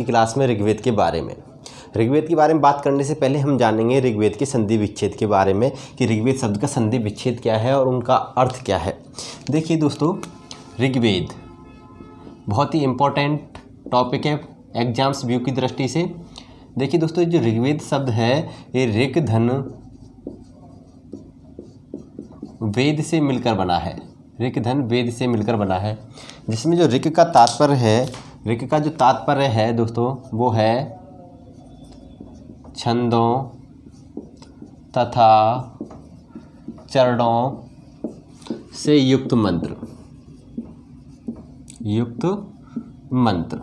Class में ऋग्वेद के बारे में। ऋग्वेद के बारे में बात करने से पहले हम जानेंगे ऋग्वेद के संधि विच्छेद के बारे में कि ऋग्वेद शब्द का संधि विच्छेद क्या है और उनका अर्थ क्या है। देखिए दोस्तों, ऋग्वेद बहुत ही इम्पोर्टेंट टॉपिक है एग्जाम्स व्यू की दृष्टि से। देखिए दोस्तों, जो ऋग्वेद शब्द है ये ऋक धन वेद से मिलकर बना है। ऋक धन वेद से मिलकर बना है, जिसमें जो ऋक का तात्पर्य है, ऋक का जो तात्पर्य है दोस्तों वो है छंदों तथा चरणों से युक्त मंत्र। युक्त मंत्र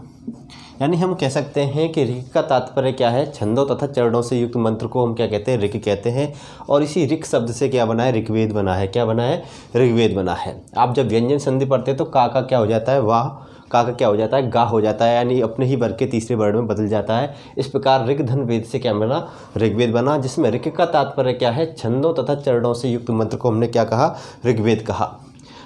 यानी हम कह सकते हैं कि ऋक का तात्पर्य क्या है, छंदों तथा चरणों से युक्त मंत्र को हम क्या कहते हैं, ऋक कहते हैं। और इसी ऋक शब्द से क्या बना है, ऋग्वेद बना है। क्या बना है, ऋग्वेद बना है। आप जब व्यंजन संधि पढ़ते हैं तो का क्या हो जाता है, वाह, का क्या हो जाता है, गा हो जाता है, यानी अपने ही वर्ग के तीसरे वर्ण में बदल जाता है। इस प्रकार ऋक धन वेद से क्या बना, ऋग्वेद बना, जिसमें ऋक का तात्पर्य क्या है, छंदों तथा चरणों से युक्त मंत्र को हमने क्या कहा, ऋग्वेद कहा।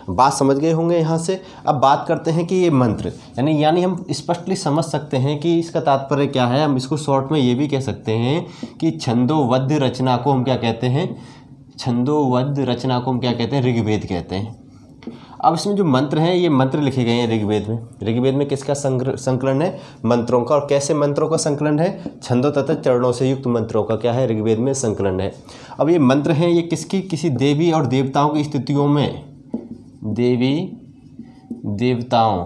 बात समझ गए होंगे यहाँ से। अब बात करते हैं कि ये मंत्र यानी हम स्पष्टली समझ सकते हैं कि इसका तात्पर्य क्या है। हम इसको शॉर्ट में ये भी कह सकते हैं कि छंदोबद्ध रचना को हम क्या कहते हैं, छंदोबद्ध रचना को हम क्या कहते हैं, ऋग्वेद कहते हैं। अब इसमें जो मंत्र हैं ये मंत्र लिखे गए हैं ऋग्वेद में। ऋग्वेद में किसका संकलन है, मंत्रों का। और कैसे मंत्रों का संकलन है, छंदों तथा चरणों से युक्त मंत्रों का क्या है, ऋग्वेद में संकलन है। अब ये मंत्र हैं ये किसकी, किसी देवी और देवताओं की स्तुतियों में, देवी देवताओं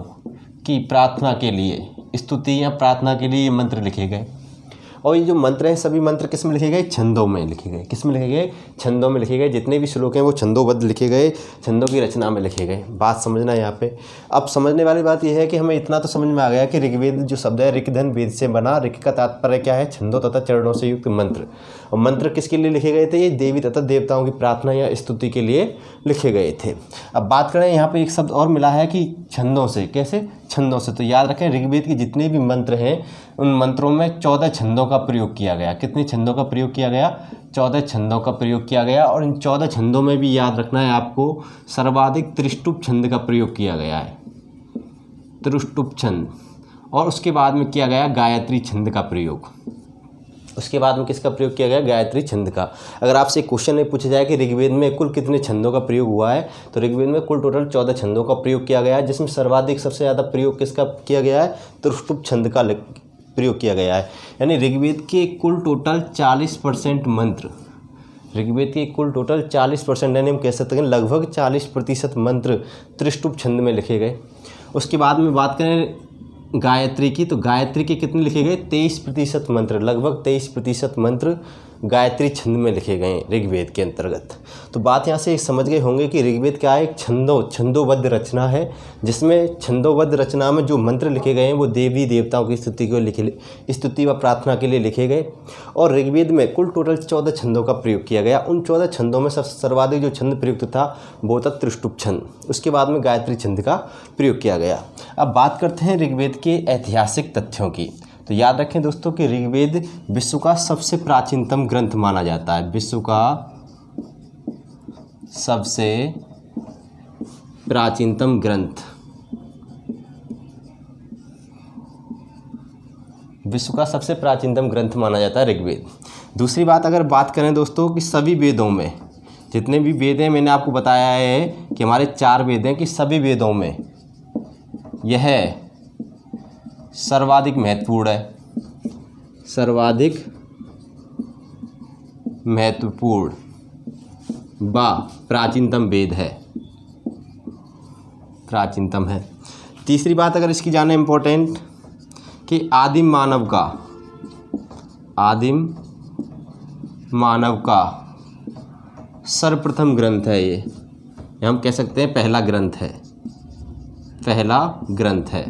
की प्रार्थना के लिए, स्तुति या प्रार्थना के लिए ये मंत्र लिखे गए। और ये जो मंत्र हैं सभी मंत्र किस में लिखे गए, छंदों में लिखे गए। किस में लिखे गए, छंदों में लिखे गए। जितने भी श्लोक हैं वो छंदोबद्ध लिखे गए, छंदों की रचना में लिखे गए। बात समझना है यहाँ पे। अब समझने वाली बात यह है कि हमें इतना तो समझ में आ गया कि ऋग्वेद जो शब्द है ऋक धन वेद से बना। ऋक का तात्पर्य क्या है, छंदों तथा चरणों से युक्त मंत्र। और मंत्र किसके लिए लिखे गए थे, ये देवी तथा देवताओं की प्रार्थना या स्तुति के लिए लिखे गए थे। अब बात करें यहाँ पे एक शब्द और मिला है कि छंदों से। कैसे, छंदों से। तो याद रखें ऋग्वेद के जितने भी मंत्र हैं उन मंत्रों में 14 छंदों का प्रयोग किया गया। कितने छंदों का प्रयोग किया गया, 14 छंदों का प्रयोग किया गया। और इन 14 छंदों में भी याद रखना है आपको, सर्वाधिक त्रिष्टुप छंद का प्रयोग किया गया है, त्रिष्टुप छंद। और उसके बाद में किया गया गायत्री छंद का प्रयोग। उसके बाद में किसका प्रयोग किया गया, गायत्री छंद का। अगर आपसे क्वेश्चन में पूछा जाए कि ऋग्वेद में कुल कितने छंदों का प्रयोग हुआ है, तो ऋग्वेद में कुल टोटल 14 छंदों का प्रयोग किया गया है, जिसमें सर्वाधिक सबसे ज़्यादा प्रयोग किसका किया गया है, त्रिष्टुप छंद का प्रयोग किया गया है। यानी ऋग्वेद के कुल टोटल 40% मंत्र, ऋग्वेद के कुल टोटल 40% यानी हम कह सकते हैं लगभग 40% मंत्र त्रिष्टुप छंद में लिखे गए। उसके बाद में बात करें गायत्री की, तो गायत्री के कितने लिखे गए, 23% मंत्र, लगभग 23% मंत्र गायत्री छंद में लिखे गए ऋग्वेद के अंतर्गत। तो बात यहाँ से समझ गए होंगे कि ऋग्वेद क्या है, एक छंदोबद्ध रचना है, जिसमें छंदोबद्ध रचना में जो मंत्र लिखे गए हैं वो देवी देवताओं की स्तुति व प्रार्थना के लिए लिखे गए। और ऋग्वेद में कुल टोटल 14 छंदों का प्रयोग किया गया। उन 14 छंदों में सर्वाधिक जो छंद प्रयुक्त था वो था त्रिष्टुप छंद। उसके बाद में गायत्री छंद का प्रयोग किया गया। अब बात करते हैं ऋग्वेद के ऐतिहासिक तथ्यों की। तो याद रखें दोस्तों कि ऋग्वेद विश्व का सबसे प्राचीनतम ग्रंथ माना जाता है। विश्व का सबसे प्राचीनतम ग्रंथ, विश्व का सबसे प्राचीनतम ग्रंथ माना जाता है ऋग्वेद। दूसरी बात अगर बात करें दोस्तों कि सभी वेदों में, जितने भी वेद हैं, मैंने आपको बताया है कि हमारे 4 वेद हैं, कि सभी वेदों में यह सर्वाधिक महत्वपूर्ण है, सर्वाधिक महत्वपूर्ण व प्राचीनतम वेद है, प्राचीनतम है। तीसरी बात अगर इसकी जाने इम्पोर्टेंट कि आदिम मानव का सर्वप्रथम ग्रंथ है ये हम कह सकते हैं पहला ग्रंथ है।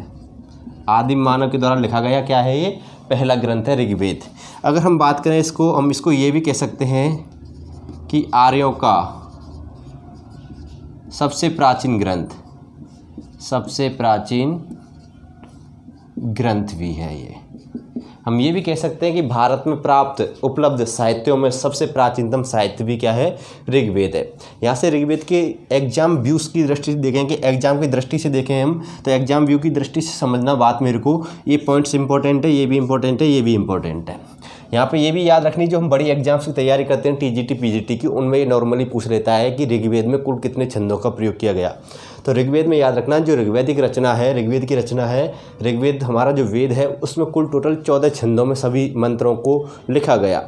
आदिम मानव के द्वारा लिखा गया क्या है, ये पहला ग्रंथ है ऋग्वेद। अगर हम बात करें इसको, हम इसको ये भी कह सकते हैं कि आर्यों का सबसे प्राचीन ग्रंथ, सबसे प्राचीन ग्रंथ भी है ये। हम ये भी कह सकते हैं कि भारत में प्राप्त उपलब्ध साहित्यों में सबसे प्राचीनतम साहित्य भी क्या है, ऋग्वेद है। यहाँ से ऋग्वेद के एग्जाम व्यूज़ की दृष्टि से देखें, कि एग्जाम की दृष्टि से देखें हम, तो एग्जाम व्यू की दृष्टि से समझना बात मेरे को, ये पॉइंट्स इंपॉर्टेंट है, ये भी इंपॉर्टेंट है, ये भी इंपॉर्टेंट है। यहाँ पे ये भी याद रखनी, जो हम बड़ी एग्जाम्स की तैयारी करते हैं टीजीटी पीजीटी की, उनमें ये नॉर्मली पूछ लेता है कि ऋग्वेद में कुल कितने छंदों का प्रयोग किया गया। तो ऋग्वेद में याद रखना, जो ऋग्वेदिक रचना है, ऋग्वेद की रचना है, ऋग्वेद हमारा जो वेद है, उसमें कुल टोटल 14 छंदों में सभी मंत्रों को लिखा गया।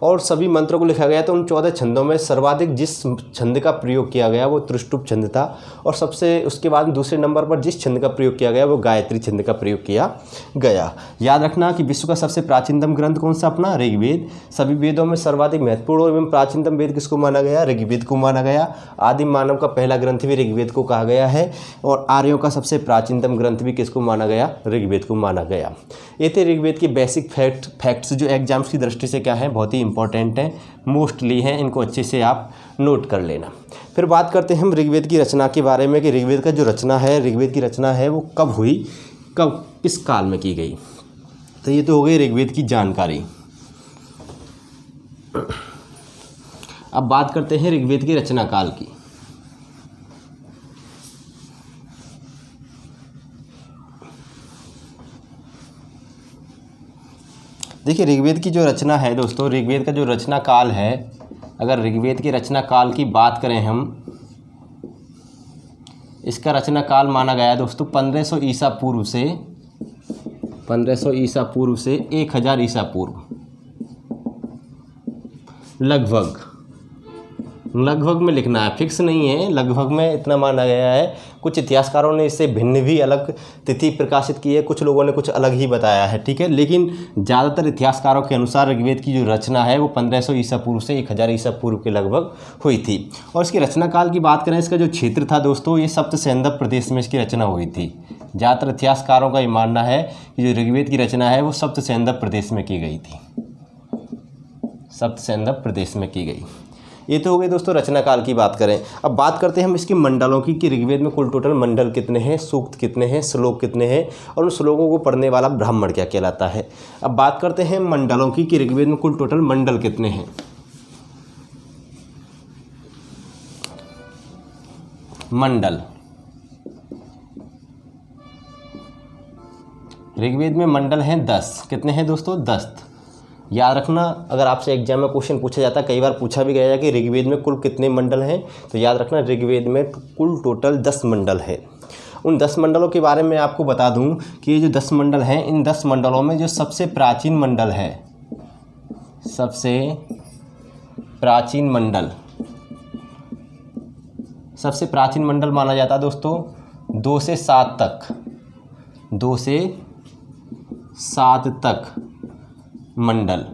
और सभी मंत्रों को लिखा गया तो उन 14 छंदों में सर्वाधिक जिस छंद का प्रयोग किया गया वो त्रिष्टुप छंद था, और सबसे उसके बाद दूसरे नंबर पर जिस छंद का प्रयोग किया गया वो गायत्री छंद का प्रयोग किया गया। याद रखना कि विश्व का सबसे प्राचीनतम ग्रंथ कौन सा, अपना ऋग्वेद। सभी वेदों में सर्वाधिक महत्वपूर्ण एवं प्राचीनतम वेद किसको माना गया, ऋग्वेद को माना गया। आदिम मानव का पहला ग्रंथ भी ऋग्वेद को कहा गया है, और आर्यों का सबसे प्राचीनतम ग्रंथ भी किसको माना गया, ऋग्वेद को माना गया। ये थे ऋग्वेद के बेसिक फैक्ट्स जो एग्जाम्स की दृष्टि से क्या है, बहुत ही इंपॉर्टेंट हैं, मोस्टली हैं, इनको अच्छे से आप नोट कर लेना। फिर बात करते हैं हम ऋग्वेद की रचना के बारे में, कि ऋग्वेद का जो रचना है, ऋग्वेद की रचना है वो कब हुई, कब किस काल में की गई। तो ये तो हो गई ऋग्वेद की जानकारी। अब बात करते हैं ऋग्वेद की रचना काल की। देखिए ऋग्वेद की जो रचना है दोस्तों, ऋग्वेद का जो रचना काल है, अगर ऋग्वेद की रचना काल की बात करें हम, इसका रचना काल माना गया है दोस्तों 1500 ईसा पूर्व से 1000 ईसा पूर्व, लगभग में लिखना है, फिक्स नहीं है, लगभग में इतना माना गया है। कुछ इतिहासकारों ने इससे भिन्न भी अलग तिथि प्रकाशित की है, कुछ लोगों ने कुछ अलग ही बताया है, ठीक है। लेकिन ज़्यादातर इतिहासकारों के अनुसार ऋग्वेद की जो रचना है वो 1500 ईसा पूर्व से 1000 ईसा पूर्व के लगभग हुई थी। और इसकी रचना काल की बात करें, इसका जो क्षेत्र था दोस्तों, ये सप्त सैंधव प्रदेश में इसकी रचना हुई थी। ज़्यादातर इतिहासकारों का ये मानना है कि जो ऋग्वेद की रचना है वो सप्त सैंधव प्रदेश में की गई थी, सप्त सैंधव प्रदेश में की गई। ये तो हो गई दोस्तों रचना काल की बात करें। अब बात करते हैं हम इसके मंडलों की, कि ऋग्वेद में कुल टोटल मंडल कितने हैं, सूक्त कितने हैं, श्लोक कितने हैं, और उन श्लोकों को पढ़ने वाला ब्राह्मण क्या कहलाता है। अब बात करते हैं मंडलों की, कि ऋग्वेद में कुल टोटल मंडल कितने हैं। मंडल, ऋग्वेद में मंडल हैं 10। कितने हैं दोस्तों, 10। याद रखना, अगर आपसे एग्जाम में क्वेश्चन पूछा जाता है, कई बार पूछा भी गया है कि ऋग्वेद में कुल कितने मंडल हैं, तो याद रखना ऋग्वेद में कुल टोटल 10 मंडल है। उन 10 मंडलों के बारे में आपको बता दूं कि ये जो 10 मंडल हैं, इन 10 मंडलों में जो सबसे प्राचीन मंडल है, सबसे प्राचीन मंडल माना जाता है दोस्तों 2 से 7 तक, 2 से 7 तक मंडल,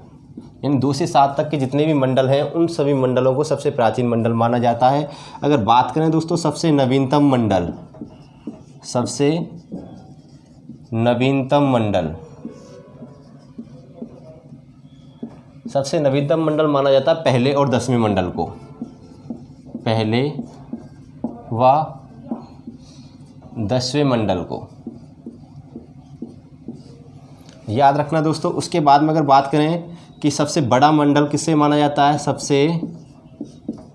यानी 2 से 7 तक के जितने भी मंडल हैं उन सभी मंडलों को सबसे प्राचीन मंडल माना जाता है। अगर बात करें दोस्तों सबसे नवीनतम मंडल माना जाता है पहले और 10वें मंडल को, पहले व 10वें मंडल को याद रखना दोस्तों। उसके बाद में अगर बात करें कि सबसे बड़ा मंडल किसे माना जाता है, सबसे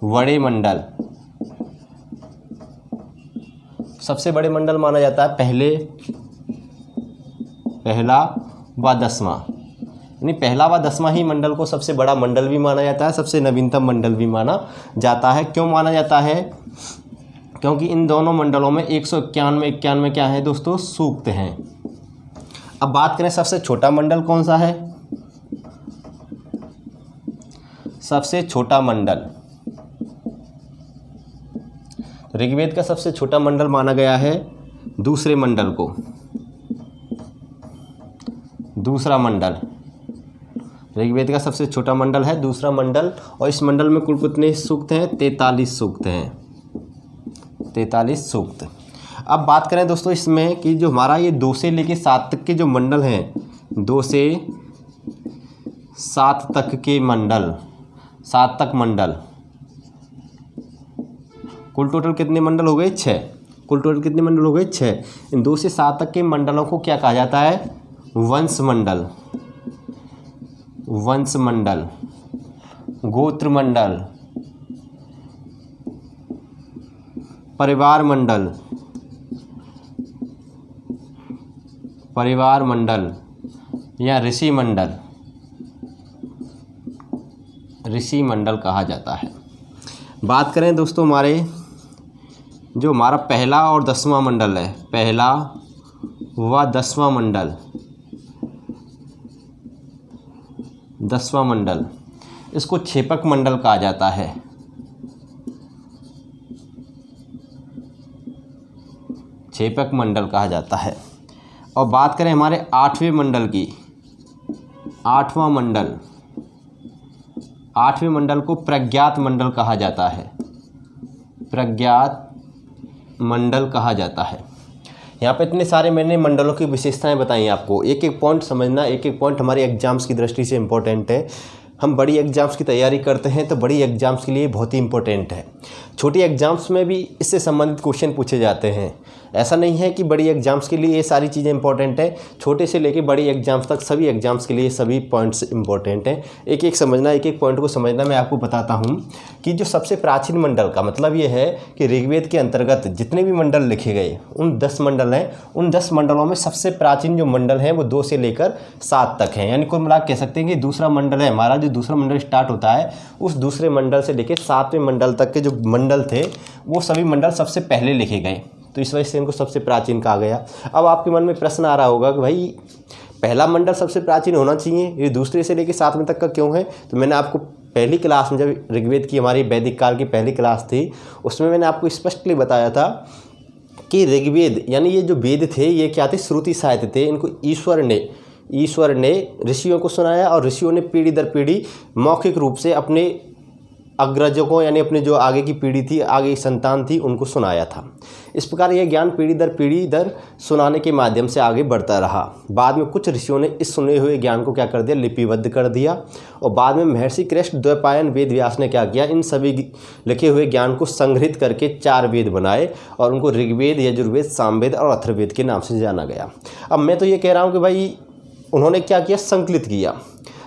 बड़े मंडल माना जाता है पहला व 10वां, यानी पहला व 10वां ही मंडल को सबसे बड़ा मंडल भी माना जाता है, सबसे नवीनतम मंडल भी माना जाता है। क्यों माना जाता है, क्योंकि इन दोनों मंडलों में 191 क्या है दोस्तों, सूक्त हैं। अब बात करें सबसे छोटा मंडल कौन सा है, सबसे छोटा मंडल, ऋग्वेद का सबसे छोटा मंडल माना गया है दूसरे मंडल को, दूसरा मंडल ऋग्वेद का सबसे छोटा मंडल है दूसरा मंडल। और इस मंडल में कुल कितने सूक्त हैं, 43 सूक्त हैं, 43 सूक्त। अब बात करें दोस्तों इसमें कि जो हमारा ये 2 से लेके 7 तक के जो मंडल हैं, 2 से 7 तक के मंडल, 7 तक मंडल, कुल टोटल कितने मंडल हो गए, 6। कुल टोटल कितने मंडल हो गए? 6। इन 2 से 7 तक के मंडलों को क्या कहा जाता है? वंश मंडल, वंश मंडल, गोत्र मंडल, परिवार मंडल, परिवार मंडल या ऋषि मंडल, ऋषि मंडल कहा जाता है। बात करें दोस्तों हमारे जो हमारा पहला और 10वां मंडल है, पहला व 10वां मंडल, 10वां मंडल, इसको क्षेपक मंडल कहा जाता है। क्षेपक मंडल कहा जाता है। और बात करें हमारे 8वें मंडल की, 8वां मंडल, 8वें मंडल को प्रज्ञात मंडल कहा जाता है, प्रज्ञात मंडल कहा जाता है। यहाँ पे इतने सारे मैंने मंडलों की विशेषताएं बताई आपको, एक एक पॉइंट समझना, एक एक पॉइंट हमारे एग्जाम्स की दृष्टि से इम्पोर्टेंट है। हम बड़ी एग्जाम्स की तैयारी करते हैं तो बड़ी एग्जाम्स के लिए बहुत ही इम्पोर्टेंट है। छोटी एग्जाम्स में भी इससे संबंधित क्वेश्चन पूछे जाते हैं। ऐसा नहीं है कि बड़ी एग्जाम्स के लिए ये सारी चीज़ें इंपॉर्टेंट है, छोटे से लेकर बड़ी एग्जाम्स तक सभी एग्जाम्स के लिए सभी पॉइंट्स इंपॉर्टेंट हैं। एक एक समझना, एक एक पॉइंट को समझना। मैं आपको बताता हूँ कि जो सबसे प्राचीन मंडल का मतलब ये है कि ऋग्वेद के अंतर्गत जितने भी मंडल लिखे गए उन 10 मंडल हैं, उन 10 मंडलों में सबसे प्राचीन जो मंडल हैं वो 2 से लेकर 7 तक हैं। यानी कुल मिलाकर कह सकते हैं कि दूसरा मंडल है हमारा, जो दूसरा मंडल स्टार्ट होता है उस दूसरे मंडल से लेकर 7वें मंडल तक के जो मंडल थे वो सभी मंडल सबसे पहले लिखे गए, तो इस वजह से इनको सबसे प्राचीन कहा गया। अब आपके मन में प्रश्न आ रहा होगा कि भाई पहला मंडल सबसे प्राचीन होना चाहिए, ये दूसरे से लेकर 7वें तक का क्यों है? तो मैंने आपको पहली क्लास में, जब ऋग्वेद की हमारी वैदिक काल की पहली क्लास थी, उसमें मैंने आपको स्पष्टली बताया था कि ऋग्वेद यानी ये जो वेद थे ये क्या थे? श्रुति साहित्य थे। इनको ईश्वर ने ऋषियों को सुनाया और ऋषियों ने पीढ़ी दर पीढ़ी मौखिक रूप से अपने अग्रजों को यानी अपने जो आगे की पीढ़ी थी, आगे की संतान थी, उनको सुनाया था। इस प्रकार यह ज्ञान पीढ़ी दर सुनाने के माध्यम से आगे बढ़ता रहा। बाद में कुछ ऋषियों ने इस सुने हुए ज्ञान को क्या कर दिया? लिपिबद्ध कर दिया। और बाद में महर्षि कृष्ण द्वैपायन वेद व्यास ने क्या किया? इन सभी लिखे हुए ज्ञान को संग्रहित करके 4 वेद बनाए और उनको ऋग्वेद, यजुर्वेद, सामवेद और अथर्ववेद के नाम से जाना गया। अब मैं तो ये कह रहा हूँ कि भाई उन्होंने क्या किया? संकलित किया।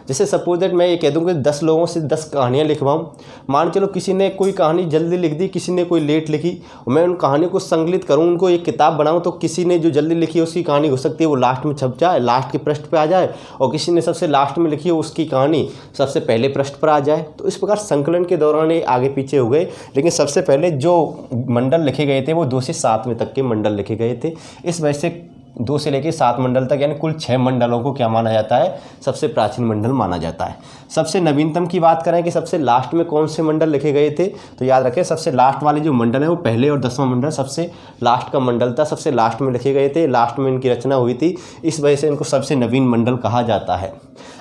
जैसे सपोज दैट मैं ये कह दूँ कि 10 लोगों से 10 कहानियाँ लिखवाऊँ, मान चलो किसी ने कोई कहानी जल्दी लिख दी, किसी ने कोई लेट लिखी, और मैं उन कहानियों को संकलित करूँ, उनको एक किताब बनाऊँ, तो किसी ने जो जल्दी लिखी है उसकी कहानी हो सकती है वो लास्ट में छप जाए, लास्ट के पृष्ठ पे आ जाए, और किसी ने सबसे लास्ट में लिखी है उसकी कहानी सबसे पहले पृष्ठ पर आ जाए। तो इस प्रकार संकलन के दौरान ये आगे पीछे हो गए, लेकिन सबसे पहले जो मंडल लिखे गए थे वो 2 से 7वें तक के मंडल लिखे गए थे। इस वजह से 2 से लेकर 7 मंडल तक यानी कुल 6 मंडलों को क्या माना जाता है? सबसे प्राचीन मंडल माना जाता है। सबसे नवीनतम की बात करें कि सबसे लास्ट में कौन से मंडल लिखे गए थे, तो याद रखें सबसे लास्ट वाले जो मंडल है वो पहले और 10वां मंडल सबसे लास्ट का मंडल था, सबसे लास्ट में लिखे गए थे, लास्ट में इनकी रचना हुई थी। इस वजह से इनको सबसे नवीन मंडल कहा जाता है।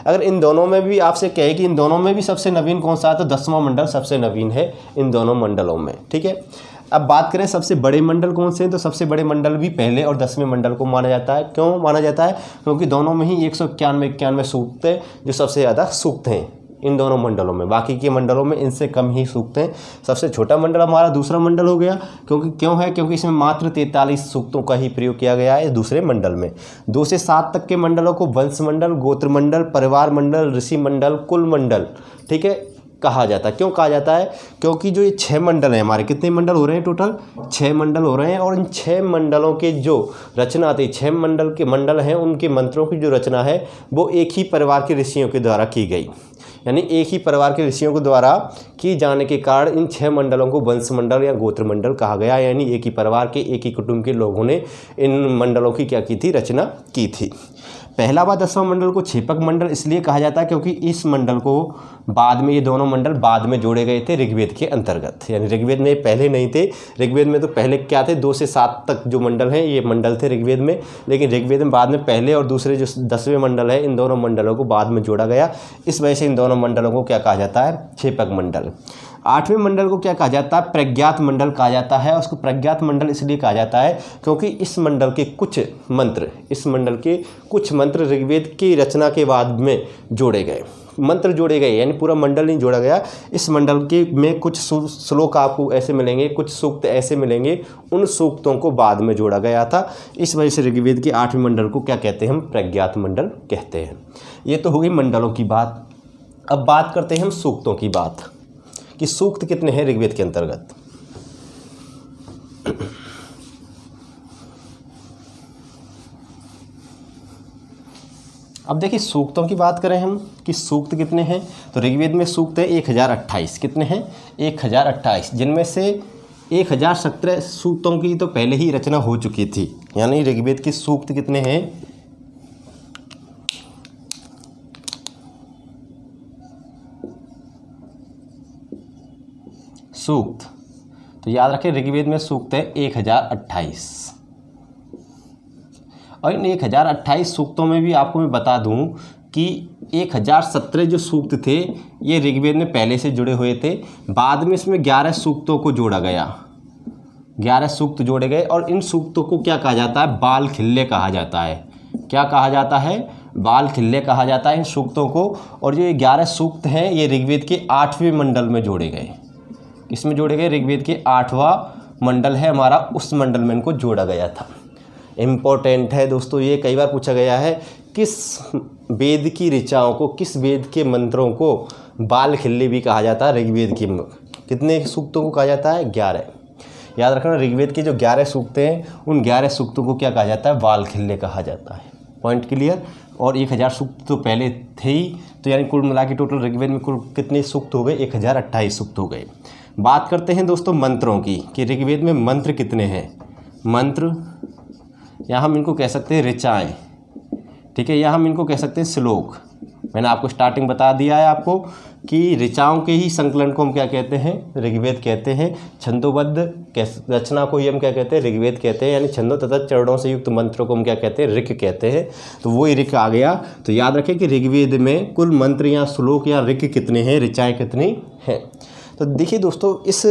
अगर इन दोनों में भी आपसे कहे कि इन दोनों में भी सबसे नवीन कौन सा है, तो 10वां मंडल सबसे नवीन है इन दोनों मंडलों में। ठीक है, अब बात करें सबसे बड़े मंडल कौन से हैं, तो सबसे बड़े मंडल भी पहले और 10वें मंडल को माना जाता है। क्यों माना जाता है? क्योंकि दोनों में ही 191 सूक्त है जो सबसे ज़्यादा सूक्त हैं इन दोनों मंडलों में। बाकी के मंडलों में इनसे कम ही सूक्त हैं। सबसे छोटा मंडल हमारा दूसरा मंडल हो गया, क्योंकि इसमें मात्र 43 सूक्तों का ही प्रयोग किया गया है दूसरे मंडल में। 2 से 7 तक के मंडलों को वंश मंडल, गोत्र मंडल, परिवार मंडल, ऋषि मंडल, कुल मंडल, ठीक है, कहा जाता है। क्यों कहा जाता है? क्योंकि जो ये 6 मंडल हैं हमारे, कितने मंडल हो रहे हैं? टोटल 6 मंडल हो रहे हैं, और इन 6 मंडलों के जो रचना थी, 6 मंडल हैं, उनके मंत्रों की जो रचना है वो एक ही परिवार के ऋषियों के द्वारा की गई। यानी एक ही परिवार के ऋषियों के द्वारा की जाने के कारण इन 6 मंडलों को वंश मंडल या गोत्र मंडल कहा गया। यानी एक ही परिवार के, एक ही कुटुंब के लोगों ने इन मंडलों की क्या की थी? रचना की थी। पहला व 10वां मंडल को क्षेपक मंडल इसलिए कहा जाता है क्योंकि इस मंडल को बाद में, ये दोनों मंडल बाद में जोड़े गए थे ऋग्वेद के अंतर्गत। यानी ऋग्वेद में पहले नहीं थे। ऋग्वेद में तो पहले क्या थे? 2 से 7 तक जो मंडल हैं ये मंडल थे ऋग्वेद में, लेकिन ऋग्वेद में बाद में पहले और दूसरे जो 10वें मंडल है, इन दोनों मंडलों को बाद में जोड़ा गया। इस वजह से इन दोनों मंडलों को क्या कहा जाता है? क्षेपक मंडल। 8वें मंडल को क्या कहा जाता है? प्रज्ञात मंडल कहा जाता है। उसको प्रज्ञात मंडल इसलिए कहा जाता है क्योंकि इस मंडल के कुछ मंत्र ऋग्वेद की रचना के बाद में जोड़े गए। मंत्र जोड़े गए, यानी पूरा मंडल नहीं जोड़ा गया। इस मंडल के में कुछ श्लोक आपको ऐसे मिलेंगे, कुछ सूक्त ऐसे मिलेंगे, उन सूक्तों को बाद में जोड़ा गया था। इस वजह से ऋग्वेद के 8वें मंडल को क्या कहते हैं हम? प्रज्ञात मंडल कहते हैं। ये तो हो गई मंडलों की बात। अब बात करते हैं हम सूक्तों की बात, कि सूक्त कितने हैं ऋग्वेद के अंतर्गत। अब देखिए सूक्तों की बात करें हम कि सूक्त कितने हैं, तो ऋग्वेद में सूक्त है 1028। कितने हैं? 1028, जिनमें से 1017 सूक्तों की तो पहले ही रचना हो चुकी थी। यानी ऋग्वेद के सूक्त कितने हैं? सूक्त, तो याद रखें ऋग्वेद में सूक्त है 1028। और इन 1028 सूक्तों में भी आपको मैं बता दूं कि 1017 जो सूक्त थे ये ऋग्वेद में पहले से जुड़े हुए थे। बाद में इसमें 11 सूक्तों को जोड़ा गया, 11 सूक्त जोड़े गए। और इन सूक्तों को क्या कहा जाता है? बाल खिल्ले कहा जाता है। क्या कहा जाता है? बाल खिल्ले कहा जाता है इन सूक्तों को। और जो ये 11 सूक्त हैं ये ऋग्वेद के 8वें मंडल में जोड़े गए। इसमें जोड़े गए, ऋग्वेद के 8वां मंडल है हमारा, उस मंडल में इनको जोड़ा गया था। इम्पोर्टेंट है दोस्तों, ये कई बार पूछा गया है, किस वेद की ऋचाओं को, किस वेद के मंत्रों को बाल खिल्ले भी कहा जाता है? ऋग्वेद की कितने सूक्तों को कहा जाता है? 11। याद रखना, ऋग्वेद के जो 11 सूक्त हैं उन 11 सूक्तों को क्या कहा जाता है? बाल खिल्ले कहा जाता है। Point clear. और 1000 सूक्त तो पहले थे ही, तो यानी कुल मिला के टोटल ऋग्वेद में कुल कितने सूक्त हो गए? 1028 सूक्त हो गए। बात करते हैं दोस्तों मंत्रों की, कि ऋग्वेद में मंत्र कितने हैं। मंत्र, या हम इनको कह सकते हैं ऋचाएँ, ठीक है, या हम इनको कह सकते हैं श्लोक। मैंने आपको स्टार्टिंग बता दिया है आपको कि ऋचाओं के ही संकलन को हम क्या कहते हैं? ऋग्वेद कहते हैं। छंदोबद्ध रचना को ही हम क्या कहते हैं? ऋग्वेद कहते हैं। यानी छंदों तथा चरणों से युक्त मंत्रों को हम क्या कहते हैं? ऋक कहते हैं। तो वही ऋक आ गया। तो याद रखें कि ऋग्वेद में कुल मंत्र या श्लोक या ऋक कितने हैं, ऋचाएँ कितनी हैं। तो देखिए दोस्तों, इस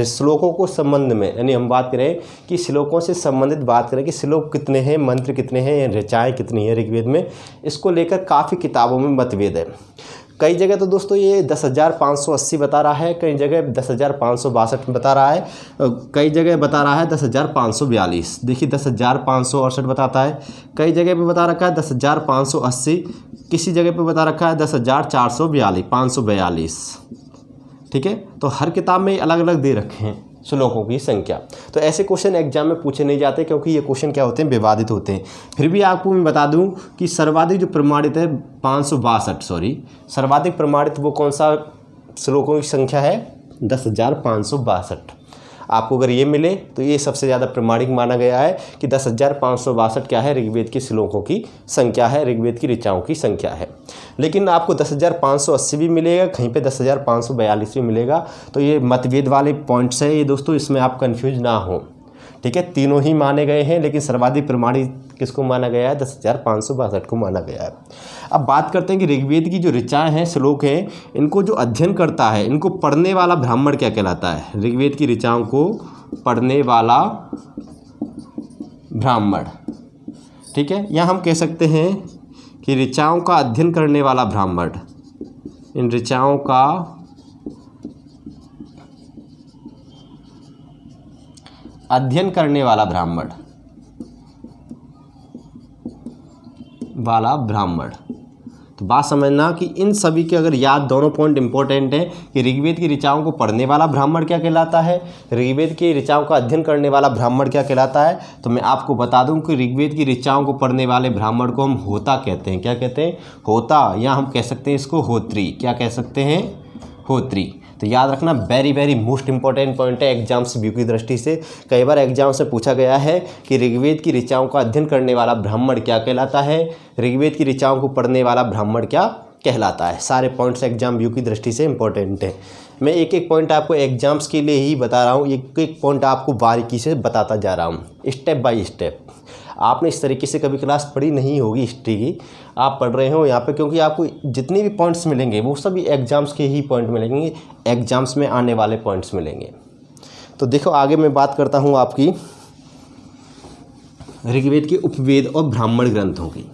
श्लोकों को संबंध में, यानी हम बात करें कि श्लोकों से संबंधित बात करें कि श्लोक कितने हैं, मंत्र कितने हैं, ऋचाएँ कितनी हैं ऋग्वेद में, इसको लेकर काफ़ी किताबों में मतभेद है। कई जगह तो दोस्तों ये 10,580 बता रहा है, कई जगह 10,562 बता रहा है, कई जगह बता रहा है 10,542। देखिए 10,568 बताता है, कई जगह पे बता रखा है 10,580, किसी जगह पे बता रखा है 10,442। ठीक है, तो हर किताब में अलग अलग दे रखे हैं श्लोकों की संख्या। तो ऐसे क्वेश्चन एग्जाम में पूछे नहीं जाते, क्योंकि ये क्वेश्चन क्या होते हैं? विवादित होते हैं। फिर भी आपको मैं बता दूं कि सर्वाधिक जो प्रमाणित है 562, सर्वाधिक प्रमाणित वो कौन सा श्लोकों की संख्या है? 10,562। आपको अगर ये मिले तो ये सबसे ज़्यादा प्रमाणिक माना गया है कि 10,562 क्या है? ऋग्वेद के श्लोकों की संख्या है, ऋग्वेद की ऋचाओं की संख्या है। लेकिन आपको 10,580 भी मिलेगा, कहीं पे 10,542 भी मिलेगा। तो ये मतभेद वाले पॉइंट्स है ये दोस्तों, इसमें आप कंफ्यूज ना हो। ठीक है, तीनों ही माने गए हैं, लेकिन सर्वाधिक प्रमाणित किसको माना गया है? 10,562 को माना गया है। अब बात करते हैं कि ऋग्वेद की जो ऋचाएँ हैं, श्लोक हैं, इनको जो अध्ययन करता है, इनको पढ़ने वाला ब्राह्मण क्या कहलाता है? ऋग्वेद की ऋचाओं को पढ़ने वाला ब्राह्मण। ठीक है, या हम कह सकते हैं कि ऋचाओं का अध्ययन करने वाला ब्राह्मण। इन ऋचाओं का अध्ययन करने वाला ब्राह्मण तो बात समझना कि इन सभी के अगर याद, दोनों पॉइंट इंपॉर्टेंट है कि ऋग्वेद की ऋचाओं को पढ़ने वाला ब्राह्मण क्या कहलाता है, ऋग्वेद की ऋचाओं का अध्ययन करने वाला ब्राह्मण क्या कहलाता है। तो मैं आपको बता दूं कि ऋग्वेद की ऋचाओं को पढ़ने वाले ब्राह्मण को हम होता कहते हैं। क्या कहते हैं? होता, या हम कह सकते हैं इसको होत्री। क्या कह सकते हैं? होत्री। तो याद रखना, very very most important point है एग्जाम्स व्यू की दृष्टि से। कई बार एग्जाम से पूछा गया है कि ऋग्वेद की ऋचाओं का अध्ययन करने वाला ब्राह्मण क्या कहलाता है, ऋग्वेद की ऋचाओं को पढ़ने वाला ब्राह्मण क्या कहलाता है। सारे पॉइंट्स एग्जाम व्यू की दृष्टि से इंपॉर्टेंट है। मैं एक एक पॉइंट आपको एग्जाम्स के लिए ही बता रहा हूँ, एक एक पॉइंट आपको बारीकी से बताता जा रहा हूँ, स्टेप बाय स्टेप। आपने इस तरीके से कभी क्लास पढ़ी नहीं होगी हिस्ट्री की, आप पढ़ रहे हो यहाँ पे, क्योंकि आपको जितने भी पॉइंट्स मिलेंगे वो सभी एग्जाम्स के ही पॉइंट मिलेंगे, एग्जाम्स में आने वाले पॉइंट्स मिलेंगे। तो देखो आगे मैं बात करता हूँ आपकी ऋग्वेद के उपवेद और ब्राह्मण ग्रंथों की।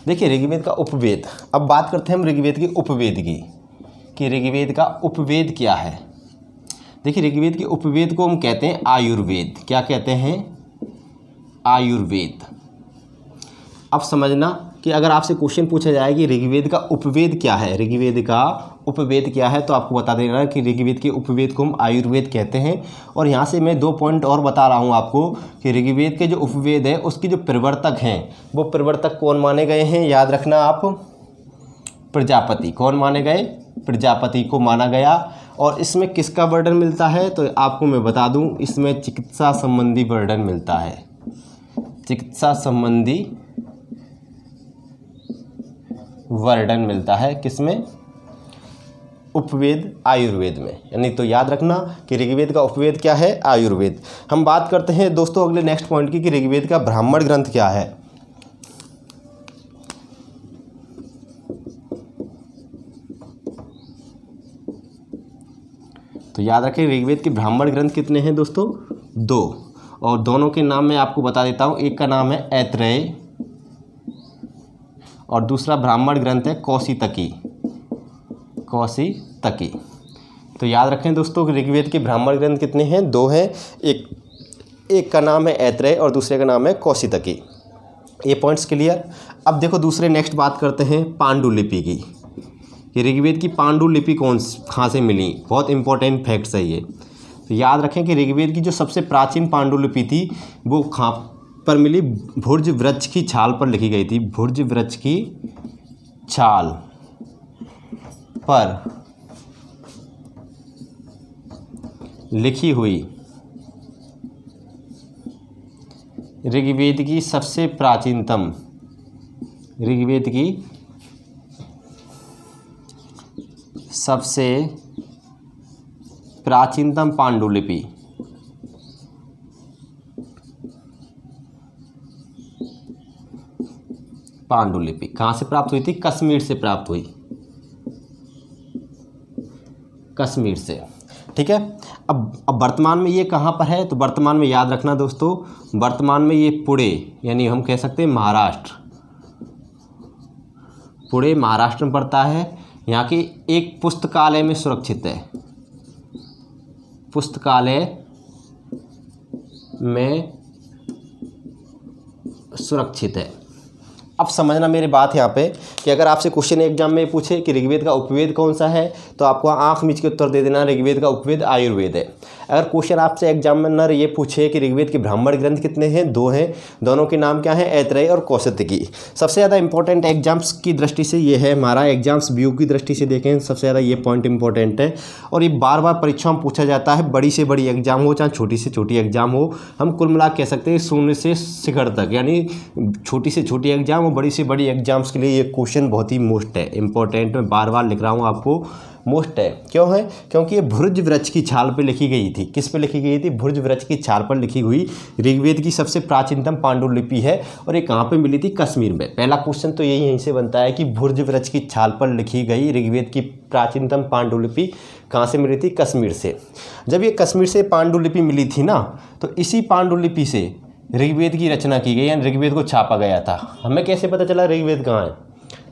देखिए ऋग्वेद का उपवेद, अब बात करते हैं हम ऋग्वेद के उपवेद की कि ऋग्वेद का उपवेद क्या है। देखिए ऋग्वेद के उपवेद को हम कहते हैं आयुर्वेद। क्या कहते हैं? आयुर्वेद। अब समझना कि अगर आपसे क्वेश्चन पूछा जाए कि ऋग्वेद का उपवेद क्या है, ऋग्वेद का उपवेद क्या है, तो आपको बता देना कि ऋग्वेद के उपवेद को हम आयुर्वेद कहते हैं। और यहाँ से मैं 2 पॉइंट और बता रहा हूँ आपको कि ऋग्वेद के जो उपवेद है उसके जो प्रवर्तक हैं वो प्रवर्तक कौन माने गए हैं, याद रखना आप, प्रजापति। कौन माने गए? प्रजापति को माना गया। और इसमें किसका वर्णन मिलता है तो आपको मैं बता दूं, इसमें चिकित्सा संबंधी वर्णन मिलता है। चिकित्सा संबंधी वर्णन मिलता है किसमें? उपवेद आयुर्वेद में। यानी तो याद रखना कि ऋग्वेद का उपवेद क्या है? आयुर्वेद। हम बात करते हैं दोस्तों अगले नेक्स्ट पॉइंट की कि ऋग्वेद का ब्राह्मण ग्रंथ क्या है। तो याद रखें ऋग्वेद के ब्राह्मण ग्रंथ कितने हैं दोस्तों? 2। और दोनों के नाम मैं आपको बता देता हूँ। एक का नाम है ऐत्रेय और दूसरा ब्राह्मण ग्रंथ है कौशितकी। कौशितकी। तो याद रखें दोस्तों कि ऋग्वेद के ब्राह्मण ग्रंथ कितने हैं? 2 हैं। एक का नाम है ऐत्रेय और दूसरे का नाम है कौशितकी। ये पॉइंट्स क्लियर। अब देखो दूसरे नेक्स्ट बात करते हैं पांडुलिपि की कि ऋग्वेद की पांडुलिपि कहाँ से मिली। बहुत इंपॉर्टेंट फैक्ट्स है ये। तो याद रखें कि ऋग्वेद की जो सबसे प्राचीन पांडुलिपि थी वो कहाँ पर मिली? भुर्ज वृक्ष की छाल पर लिखी गई थी। भुर्ज वृक्ष की छाल पर लिखी हुई ऋग्वेद की सबसे प्राचीनतम, ऋग्वेद की सबसे प्राचीनतम पांडुलिपि कहाँ से प्राप्त हुई थी? कश्मीर से प्राप्त हुई। कश्मीर से। ठीक है। अब वर्तमान में ये कहाँ पर है? तो वर्तमान में याद रखना दोस्तों, वर्तमान में ये पुणे यानी हम कह सकते हैं महाराष्ट्र, पुणे महाराष्ट्र में पड़ता है। यहाँ की एक पुस्तकालय में सुरक्षित है। पुस्तकालय में सुरक्षित है। अब समझना मेरी बात यहाँ पे कि अगर आपसे क्वेश्चन एग्जाम में पूछे कि ऋग्वेद का उपवेद कौन सा है तो आपको आंख मीच के उत्तर दे देना ऋग्वेद का उपवेद आयुर्वेद है। अगर क्वेश्चन आपसे एग्जामिनर ये पूछे कि ऋग्वेद के ब्राह्मण ग्रंथ कितने हैं? 2 हैं। दोनों के नाम क्या हैं? ऐत्रेय और कौशितकी। सबसे ज़्यादा इंपॉर्टेंट एग्जाम्स की दृष्टि से ये है, हमारा एग्जाम्स व्यू की दृष्टि से देखें सबसे ज़्यादा ये पॉइंट इंपॉर्टेंट है। और ये बार बार परीक्षा में पूछा जाता है, बड़ी से बड़ी एग्जाम हो चाहे छोटी से छोटी एग्जाम हो। हम कुल मिला कह सकते हैं शून्य से शिखर तक, यानी छोटी से छोटी एग्जाम और बड़ी से बड़ी एग्जाम्स के लिए ये क्वेश्चन बहुत ही मोस्ट है, इंपॉर्टेंट। मैं बार बार लिख रहा हूँ आपको, मोस्ट है। क्यों है? क्योंकि ये भुर्ज वृक्ष की छाल पर लिखी गई थी। किस पे लिखी गई थी? भुर्ज वृक्ष की छाल पर लिखी हुई ऋग्वेद की सबसे प्राचीनतम पांडुलिपि है। और ये कहाँ पे मिली थी? कश्मीर में। पहला क्वेश्चन तो यहीं से बनता है कि भुर्ज वृक्ष की छाल पर लिखी गई ऋग्वेद की प्राचीनतम पांडुलिपि कहाँ से मिली थी? कश्मीर से। जब ये कश्मीर से पांडुलिपि मिली थी ना, तो इसी पांडुलिपि से ऋग्वेद की रचना की गई, यानी ऋग्वेद को छापा गया था। हमें कैसे पता चला ऋग्वेद कहाँ है?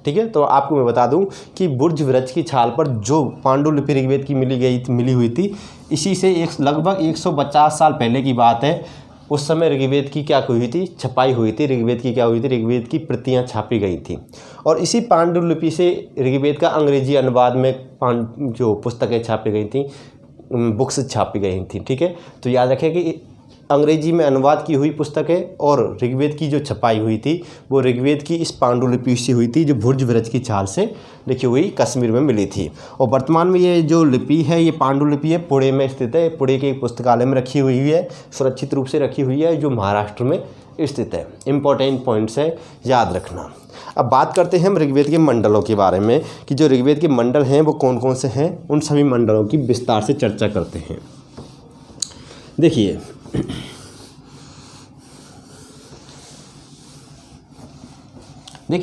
ठीक है, तो आपको मैं बता दूं कि भुर्ज वृक्ष की छाल पर जो पांडुलिपि ऋग्वेद की मिली हुई थी, इसी से लगभग 150 साल पहले की बात है। उस समय ऋग्वेद की क्या हुई थी? छपाई हुई थी। ऋग्वेद की क्या हुई थी? ऋग्वेद की प्रतियां छापी गई थी। और इसी पांडुलिपि से ऋग्वेद का अंग्रेजी अनुवाद में जो पुस्तकें छापी गई थी, बुक्स छापी गई थी। ठीक है, तो याद रखें कि अंग्रेजी में अनुवाद की हुई पुस्तकें और ऋग्वेद की जो छपाई हुई थी वो ऋग्वेद की इस पांडुलिपि से हुई थी, जो भुर्ज वृक्ष की छाल से लिखी हुई कश्मीर में मिली थी। और वर्तमान में ये जो लिपि है, ये पांडुलिपि है, पुणे में स्थित है। पुणे के पुस्तकालय में रखी हुई है, सुरक्षित रूप से रखी हुई है, जो महाराष्ट्र में स्थित है। इंपॉर्टेंट पॉइंट्स है, याद रखना। अब बात करते हैं हम ऋग्वेद के मंडलों के बारे में कि जो ऋग्वेद के मंडल हैं वो कौन कौन से हैं। उन सभी मंडलों की विस्तार से चर्चा करते हैं। देखिए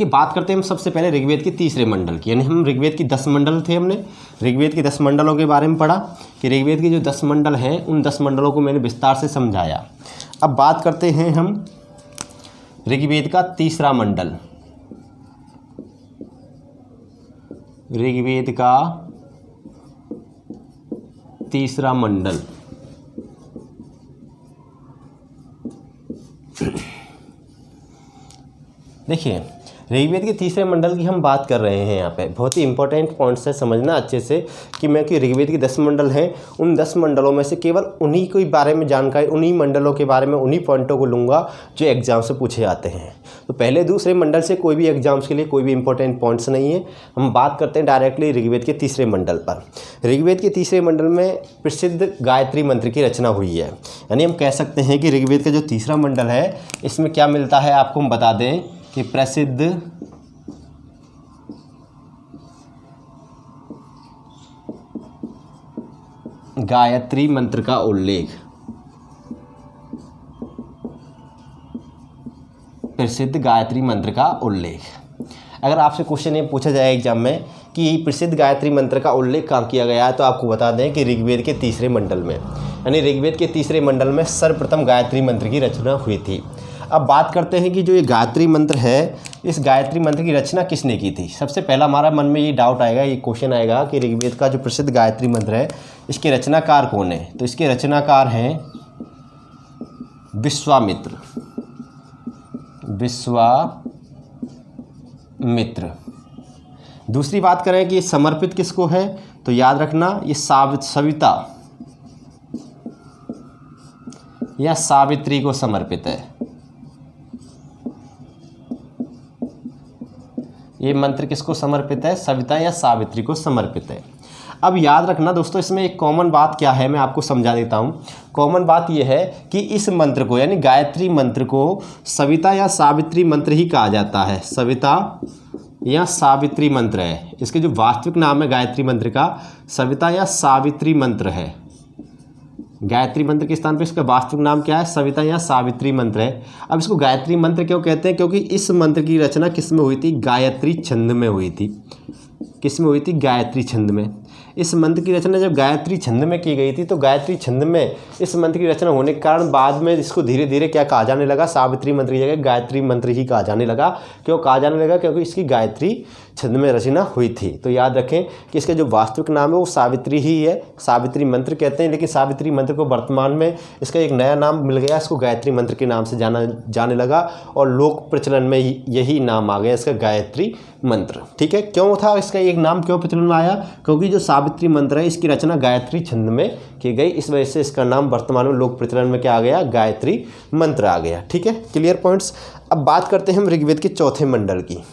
बात करते हैं हम सबसे पहले ऋग्वेद के तीसरे मंडल की। यानी हम ऋग्वेद की 10 मंडल थे, हमने ऋग्वेद के 10 मंडलों के बारे में पढ़ा कि ऋग्वेद के जो 10 मंडल हैं उन 10 मंडलों को मैंने विस्तार से समझाया। अब बात करते हैं हम ऋग्वेद का तीसरा मंडल। ऋग्वेद का तीसरा मंडल। देखिए, ऋग्वेद के तीसरे मंडल की हम बात कर रहे हैं। यहाँ पे बहुत ही इंपॉर्टेंट पॉइंट्स है, समझना अच्छे से कि ऋग्वेद के 10 मंडल हैं, उन 10 मंडलों में से केवल उन्हीं के बारे में जानकारी, उन्हीं मंडलों के बारे में, उन्हीं पॉइंटों को लूँगा जो एग्जाम से पूछे जाते हैं। तो पहले दूसरे मंडल से कोई भी एग्जाम्स के लिए कोई भी इंपॉर्टेंट पॉइंट्स नहीं है। हम बात करते हैं डायरेक्टली ऋग्वेद के तीसरे मंडल पर। ऋग्वेद के तीसरे मंडल में प्रसिद्ध गायत्री मंत्र की रचना हुई है। यानी हम कह सकते हैं कि ऋग्वेद का जो तीसरा मंडल है, इसमें क्या मिलता है आपको हम बता दें कि प्रसिद्ध गायत्री मंत्र का उल्लेख, प्रसिद्ध गायत्री मंत्र का उल्लेख। अगर आपसे क्वेश्चन ये पूछा जाए एग्जाम में कि प्रसिद्ध गायत्री मंत्र का उल्लेख कहाँ किया गया है, तो आपको बता दें कि ऋग्वेद के तीसरे मंडल में। यानी ऋग्वेद के तीसरे मंडल में सर्वप्रथम गायत्री मंत्र की रचना हुई थी। अब बात करते हैं कि जो ये गायत्री मंत्र है, इस गायत्री मंत्र की रचना किसने की थी। सबसे पहला हमारा मन में ये डाउट आएगा, ये क्वेश्चन आएगा कि ऋग्वेद का जो प्रसिद्ध गायत्री मंत्र है, इसके रचनाकार कौन है। तो इसके रचनाकार हैं विश्वामित्र। विश्वामित्र। दूसरी बात करें कि ये समर्पित किसको है, तो याद रखना ये सविता या सावित्री को समर्पित है। ये मंत्र किसको समर्पित है, सविता या सावित्री को समर्पित है। अब याद रखना दोस्तों, इसमें एक कॉमन बात क्या है मैं आपको समझा देता हूँ। कॉमन बात यह है कि इस मंत्र को यानी गायत्री मंत्र को सविता या सावित्री मंत्र ही कहा जाता है। सविता या सावित्री मंत्र है। इसके जो वास्तविक नाम है गायत्री मंत्र का, सविता या सावित्री मंत्र है। गायत्री मंत्र के स्थान पर इसका वास्तविक नाम क्या है, सविता या सावित्री मंत्र है। अब इसको गायत्री मंत्र क्यों कहते हैं, क्योंकि इस मंत्र की रचना किस में हुई थी, गायत्री छंद में हुई थी। किस में हुई थी, गायत्री छंद में। इस मंत्र की रचना जब गायत्री छंद में की गई थी, तो गायत्री छंद में इस मंत्र की रचना होने के कारण बाद में इसको धीरे धीरे क्या कहा जाने लगा, सावित्री मंत्र की जगह गायत्री मंत्र ही कहा जाने लगा। क्यों कहा जाने लगा, क्योंकि इसकी गायत्री छंद में रचना हुई थी। तो याद रखें कि इसका जो वास्तविक नाम है वो सावित्री ही है, सावित्री मंत्र कहते हैं। लेकिन सावित्री मंत्र को वर्तमान में इसका एक नया नाम मिल गया, इसको गायत्री मंत्र के नाम से जाने लगा और लोक प्रचलन में यही नाम आ गया इसका, गायत्री मंत्र। ठीक है, क्यों था इसका एक नाम, क्यों प्रचलन में आया, क्योंकि जो सावित्री मंत्र है इसकी रचना गायत्री छंद में की गई, इस वजह से इसका नाम वर्तमान में लोक प्रचलन में क्या आ गया, गायत्री मंत्र आ गया। ठीक है, क्लियर पॉइंट्स। अब बात करते हैं हम ऋग्वेद के चौथे मंडल की।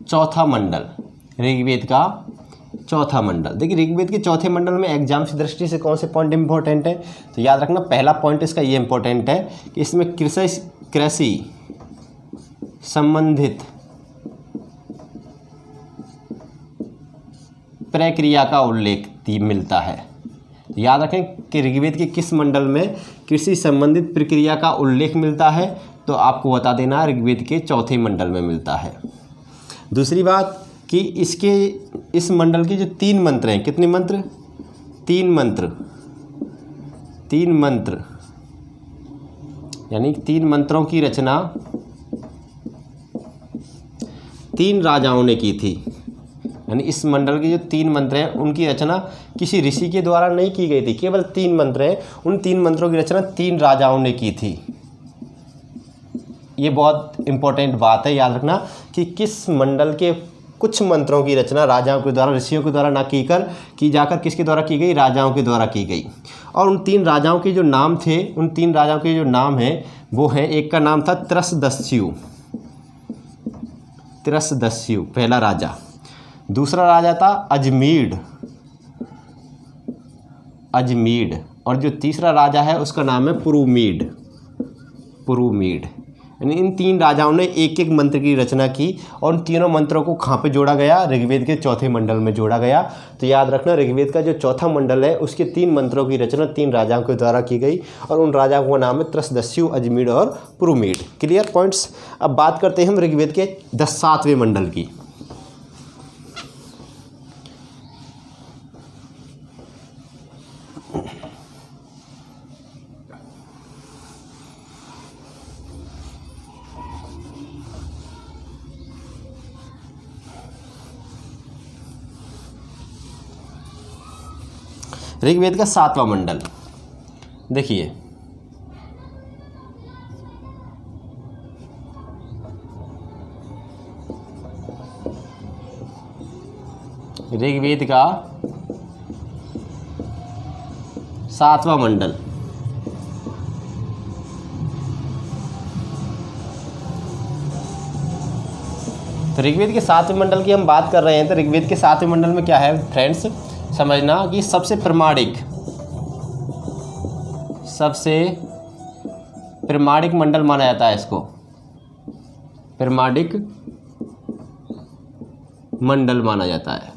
चौथा मंडल, ऋग्वेद का चौथा मंडल। देखिए ऋग्वेद के चौथे मंडल में एग्जाम की दृष्टि से कौन से पॉइंट इंपॉर्टेंट है, तो याद रखना पहला पॉइंट इसका ये इंपॉर्टेंट है कि इसमें कृषि संबंधित प्रक्रिया का उल्लेख मिलता है। याद रखें कि ऋग्वेद के किस मंडल में कृषि संबंधित प्रक्रिया का उल्लेख मिलता है, तो आपको बता देना ऋग्वेद के चौथे मंडल में मिलता है। दूसरी बात कि इस मंडल के जो 3 मंत्र हैं, कितने मंत्र, 3 मंत्र यानी 3 मंत्रों की रचना 3 राजाओं ने की थी। यानी इस मंडल के जो 3 मंत्र हैं उनकी रचना किसी ऋषि के द्वारा नहीं की गई थी, केवल 3 मंत्र हैं, उन 3 मंत्रों की रचना 3 राजाओं ने की थी। ये बहुत इंपॉर्टेंट बात है, याद रखना कि किस मंडल के कुछ मंत्रों की रचना राजाओं के द्वारा, ऋषियों के द्वारा ना की जाकर किसके द्वारा की गई, राजाओं के द्वारा की गई। और उन 3 राजाओं के जो नाम थे, उन 3 राजाओं के जो नाम हैं वो हैं, एक का नाम था त्रसदस्यु, पहला राजा। दूसरा राजा था अजमीड, और जो तीसरा राजा है उसका नाम है पुरुमीड। यानी इन 3 राजाओं ने एक एक मंत्र की रचना की और उन तीनों मंत्रों को कहाँ पे जोड़ा गया, ऋग्वेद के चौथे मंडल में जोड़ा गया। तो याद रखना ऋग्वेद का जो चौथा मंडल है उसके 3 मंत्रों की रचना 3 राजाओं के द्वारा की गई और उन राजाओं का नाम है त्रसदस्यु, अजमीढ़ और पुरुमीड। Clear points. अब बात करते हैं हम ऋग्वेद के 7वें मंडल की। ऋग्वेद का 7वां मंडल देखिए, ऋग्वेद का 7वां मंडल। तो ऋग्वेद के 7वें मंडल की हम बात कर रहे हैं। तो ऋग्वेद के 7वें मंडल में क्या है फ्रेंड्स, समझना कि सबसे प्रामाणिक मंडल माना जाता है इसको, प्रामाणिक मंडल माना जाता है।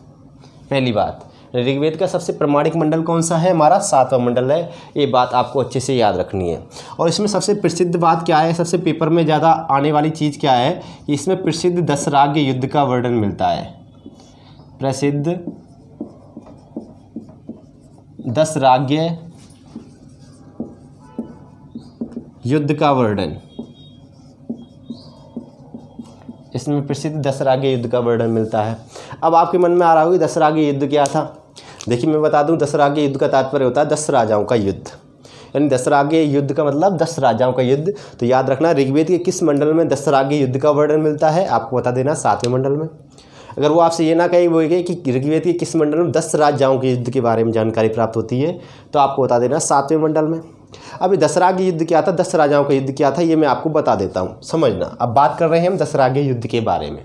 पहली बात, ऋग्वेद का सबसे प्रामाणिक मंडल कौन सा है, हमारा 7वां मंडल है। ये बात आपको अच्छे से याद रखनी है। और इसमें सबसे प्रसिद्ध बात क्या है, सबसे पेपर में ज़्यादा आने वाली चीज़ क्या है कि इसमें प्रसिद्ध दशराग्य युद्ध का वर्णन मिलता है। प्रसिद्ध दशराग्य युद्ध का वर्णन, इसमें प्रसिद्ध दशराग्य युद्ध का वर्णन मिलता है। अब आपके मन में आ रहा होगा दशराग्य युद्ध क्या था। देखिए मैं बता दूं, दशराग्य युद्ध का तात्पर्य होता है 10 राजाओं का युद्ध, यानी दशराग्य युद्ध का मतलब 10 राजाओं का युद्ध। तो याद रखना ऋग्वेद के किस मंडल में दशराग्य युद्ध का वर्णन मिलता है, आपको बता देना 7वें मंडल में। अगर वो आपसे ये ना कहे वो कि ऋग्वेद के किस मंडल में 10 राजाओं के युद्ध के बारे में जानकारी प्राप्त होती है, तो आपको बता देना 7वें मंडल में। अभी दशराग्य युद्ध क्या था, 10 राजाओं का युद्ध क्या था, ये मैं आपको बता देता हूँ, समझना। अब बात कर रहे हैं हम दशराग्य युद्ध के बारे में।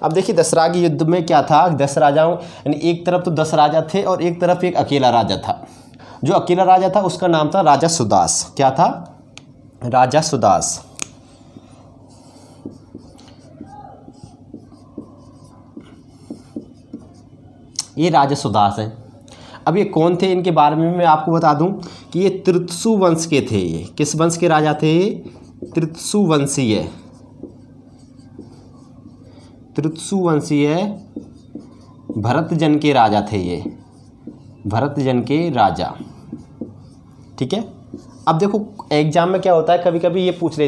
अब देखिए दशराग्य युद्ध में क्या था, 10 राजाओं यानी एक तरफ तो 10 राजा थे और एक तरफ एक अकेला राजा था। जो अकेला राजा था उसका नाम था राजा सुदास। क्या था, राजा सुदास। ये राजा सुदास हैं। अब ये कौन थे, इनके बारे में मैं आपको बता दूं कि ये तृत्सु वंश के थे। ये किस वंश के राजा थे, तृत्सु वंशीय, तृत्सु वंशीय भरत जन के राजा थे। ये भरत जन के राजा, ठीक है। अब देखो एग्जाम में क्या होता है, कभी कभी ये पूछ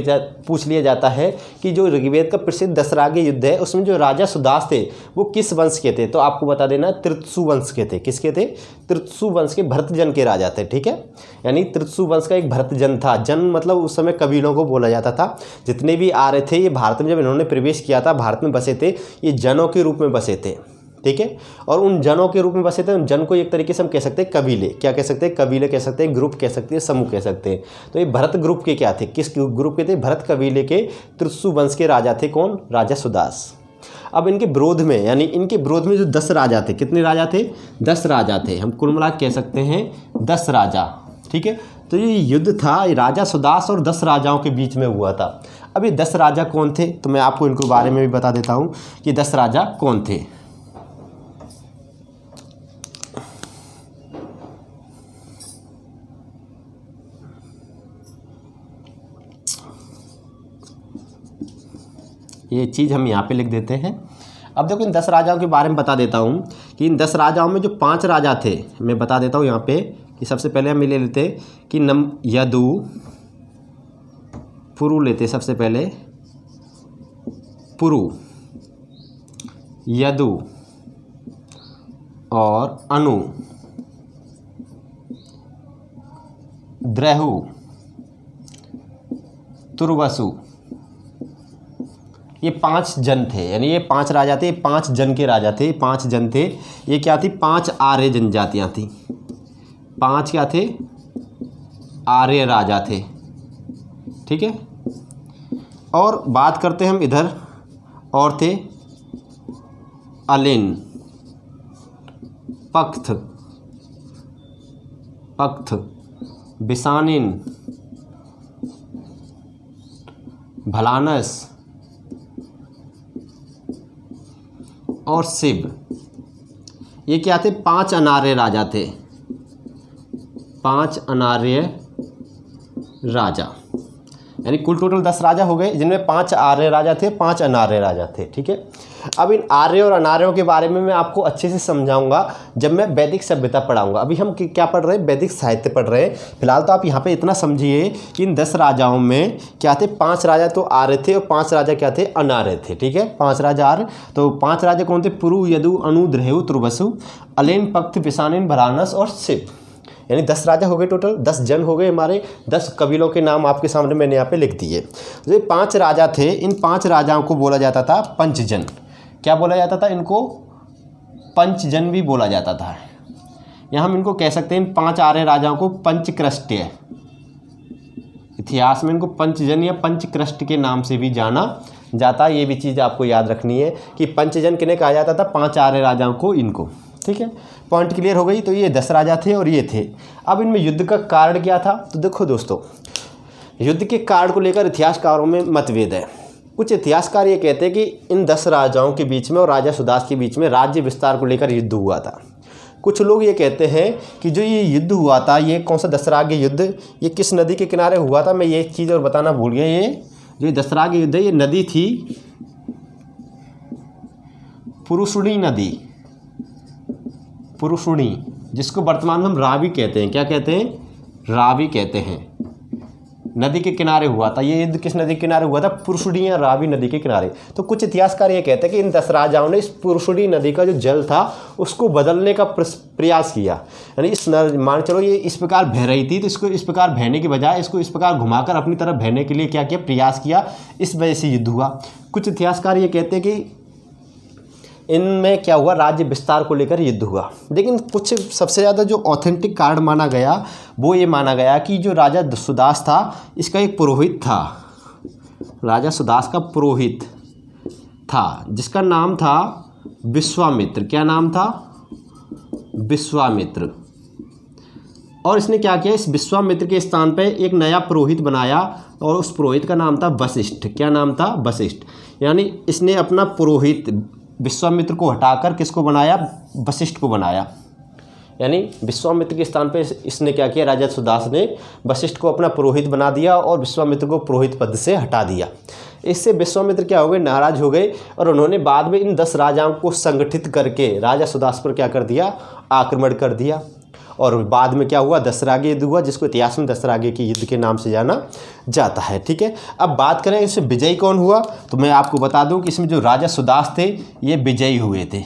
लिया जाता है कि जो ऋग्वेद का प्रसिद्ध दशराग्य युद्ध है उसमें जो राजा सुदास थे वो किस वंश के थे, तो आपको बता देना तृत्सु वंश के थे। किसके थे, तृत्सु वंश के भरत जन के राजा थे, ठीक है। यानी तृत्सु वंश का एक भरत जन था। जन मतलब उस समय कबीलों को बोला जाता था। जितने भी आ रहे थे ये भारत में, जब इन्होंने प्रवेश किया था भारत में बसे थे, ये जनों के रूप में बसे थे, ठीक है। और उन जनों के रूप में बसे थे। उन जन को एक तरीके से हम कह सकते हैं कबीले, क्या कह सकते हैं, कबीले कह सकते हैं, ग्रुप कह सकते हैं, समूह कह सकते हैं। तो ये भरत ग्रुप के क्या थे, किस ग्रुप के थे, भरत कबीले के तृत्सु वंश के राजा थे। कौन, राजा सुदास। अब इनके विरोध में, यानी इनके विरोध में जो 10 राजा थे, कितने राजा थे, 10 राजा थे। हम कुल मिला कह सकते हैं 10 राजा, ठीक है। तो ये युद्ध था राजा सुदास और 10 राजाओं के बीच में हुआ था। अब ये 10 राजा कौन थे, तो मैं आपको इनके बारे में भी बता देता हूँ कि 10 राजा कौन थे। ये चीज़ हम यहाँ पे लिख देते हैं। अब देखो इन 10 राजाओं के बारे में बता देता हूँ कि इन 10 राजाओं में जो 5 राजा थे, मैं बता देता हूँ यहाँ पे कि सबसे पहले हम ले लेते कि यदु, पुरु लेते। सबसे पहले पुरु, यदु और अनु, द्रहु, तुर्वसु, ये 5 जन थे। यानी ये 5 राजा थे, 5 जन के राजा थे, 5 जन थे। ये क्या थी, 5 आर्य जनजातियाँ थी। 5 क्या थे, आर्य राजा थे, ठीक है। और बात करते हैं हम इधर, और थे अलिन, पख्त, बिसानिन, भलानस और शिव, ये क्या थे? 5 अनार्य राजा थे, 5 अनार्य राजा, यानी कुल टोटल 10 राजा हो गए, जिनमें 5 आर्य राजा थे, 5 अनार्य राजा थे। ठीक है, अब इन आर्य और अनार्यों के बारे में मैं आपको अच्छे से समझाऊंगा जब मैं वैदिक सभ्यता पढ़ाऊंगा। अभी हम क्या पढ़ रहे हैं? वैदिक साहित्य पढ़ रहे हैं। फिलहाल तो आप यहाँ पे इतना समझिए कि इन 10 राजाओं में क्या थे? 5 राजा तो आर्य थे और 5 राजा क्या थे? अनार्य थे। ठीक है, 5 राजा आर्य। तो 5 राजा कौन थे? पुरु, यदु, अनु, द्रहु, तुर्वसु, अलेन, पक्त, पिसानिन, भरानस और शिव, यानी 10 राजा हो गए, टोटल 10 जन हो गए हमारे। 10 कबीलों के नाम आपके सामने मैंने यहाँ पे लिख दिए। जो 5 राजा थे, इन 5 राजाओं को बोला जाता था पंचजन। क्या बोला जाता था इनको? पंचजन भी बोला जाता था। या हम इनको कह सकते हैं, इन 5 आर्य राजाओं को पंचक्रष्टीय, इतिहास में इनको पंचजन या पंचक्रष्ट के नाम से भी जाना जाता है। ये भी चीज़ आपको याद रखनी है कि पंचजन किन्हें कहा जाता था? 5 आर्य राजाओं को, इनको। ठीक है, पॉइंट क्लियर हो गई। तो ये 10 राजा थे और ये थे। अब इनमें युद्ध का कारण क्या था? तो देखो दोस्तों, युद्ध के कारण को लेकर इतिहासकारों में मतभेद है। कुछ इतिहासकार ये कहते हैं कि इन 10 राजाओं के बीच में और राजा सुदास के बीच में राज्य विस्तार को लेकर युद्ध हुआ था। कुछ लोग ये कहते हैं कि जो ये युद्ध हुआ था, ये कौन सा दशराग्य युद्ध, ये किस नदी के किनारे हुआ था? मैं ये चीज़ और बताना भूल गया। ये जो दशराग्य युद्ध है, ये नदी थी पुरुषुणी नदी, पुरुषुणी, जिसको वर्तमान में हम रावी कहते हैं। क्या कहते हैं? रावी कहते हैं। नदी के किनारे हुआ था ये युद्ध। किस नदी के किनारे हुआ था? पुरुषुणी या रावी नदी के किनारे। तो कुछ इतिहासकार ये कहते हैं कि इन 10 राजाओं ने इस पुरुषुणी नदी का जो जल था उसको बदलने का प्रयास किया। यानी इस मान चलो ये इस प्रकार बह रही थी, तो इसको इस प्रकार बहने के बजाय इसको इस प्रकार घुमाकर अपनी तरफ बहने के लिए क्या किया? प्रयास किया। इस वजह से युद्ध हुआ। कुछ इतिहासकार ये कहते हैं कि इनमें क्या हुआ? राज्य विस्तार को लेकर युद्ध हुआ। लेकिन कुछ सबसे ज़्यादा जो ऑथेंटिक कारण माना गया वो ये माना गया कि जो राजा सुदास था, इसका एक पुरोहित था। राजा सुदास का पुरोहित था, जिसका नाम था विश्वामित्र। क्या नाम था? विश्वामित्र। और इसने क्या किया? इस विश्वामित्र के स्थान पे एक नया पुरोहित बनाया और उस पुरोहित का नाम था वशिष्ठ। क्या नाम था? वशिष्ठ। यानी इसने अपना पुरोहित विश्वामित्र को हटाकर किसको बनाया? वशिष्ठ को बनाया। यानी विश्वामित्र के स्थान पे इसने क्या किया? राजा सुदास ने वशिष्ठ को अपना पुरोहित बना दिया और विश्वामित्र को पुरोहित पद से हटा दिया। इससे विश्वामित्र क्या हो गए? नाराज हो गए और उन्होंने बाद में इन 10 राजाओं को संगठित करके राजा सुदास पर क्या कर दिया? आक्रमण कर दिया। और बाद में क्या हुआ? दशराग्य युद्ध हुआ, जिसको इतिहास में दशराग्य के युद्ध के नाम से जाना जाता है। ठीक है, अब बात करें इसमें विजयी कौन हुआ, तो मैं आपको बता दूं कि इसमें जो राजा सुदास थे ये विजयी हुए थे।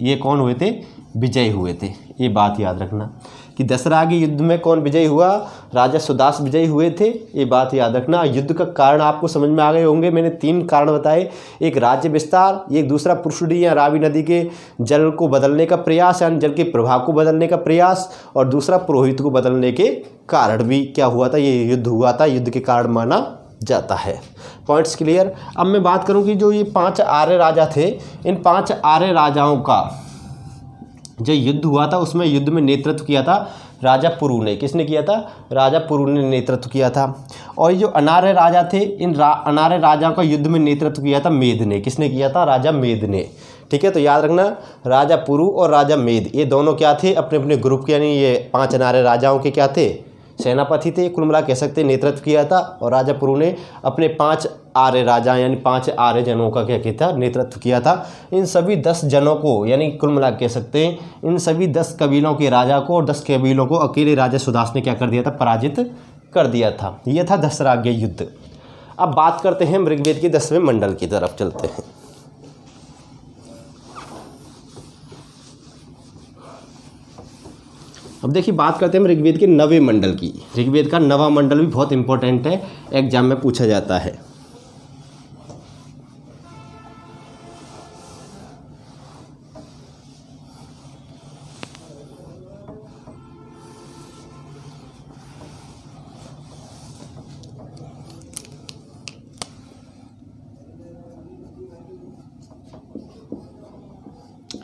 ये कौन हुए थे? विजयी हुए थे। ये बात याद रखना कि दशराग्य युद्ध में कौन विजयी हुआ? राजा सुदास विजयी हुए थे। ये बात याद रखना। युद्ध का कारण आपको समझ में आ गए होंगे। मैंने 3 कारण बताए, एक राज्य विस्तार, एक दूसरा पुरुषुणी या रावी नदी के जल को बदलने का प्रयास, यानी जल के प्रभाव को बदलने का प्रयास, और दूसरा पुरोहित को बदलने के कारण भी क्या हुआ था? ये युद्ध हुआ था, युद्ध के कारण माना जाता है। Points clear. अब मैं बात करूँ कि जो ये 5 आर्य राजा थे, इन 5 आर्य राजाओं का जो युद्ध हुआ था उसमें युद्ध में नेतृत्व किया था राजा पुरु ने। किसने किया था? राजा पुरु ने नेतृत्व किया था। और ये जो अनार्य राजा थे, इन अनार्य राजाओं का युद्ध में नेतृत्व किया था मेद ने। किसने किया था? राजा मेद ने। ठीक है, तो याद रखना राजा पुरु और राजा मेद ये दोनों क्या थे? अपने अपने ग्रुप के, यानी ये 5 अनार्य राजाओं के क्या थे? सेनापति थे। कुल मिला कह सकते हैं नेतृत्व किया था। और राजा पुरु ने अपने 5 आर्य राजा यानी 5 आर्य जनों का क्या किया था? नेतृत्व किया था। इन सभी 10 जनों को, यानी कुल मिला कह सकते हैं इन सभी 10 कबीलों के राजा को और 10 कबीलों को अकेले राजा सुदास ने क्या कर दिया था? पराजित कर दिया था। यह था दशराग्य युद्ध। अब बात करते हैं ऋग्वेद के 10वें मंडल की तरफ चलते हैं। अब देखिए बात करते हैं हम ऋग्वेद के 9वें मंडल की। ऋग्वेद का 9वां मंडल भी बहुत इंपॉर्टेंट है, एग्जाम में पूछा जाता है।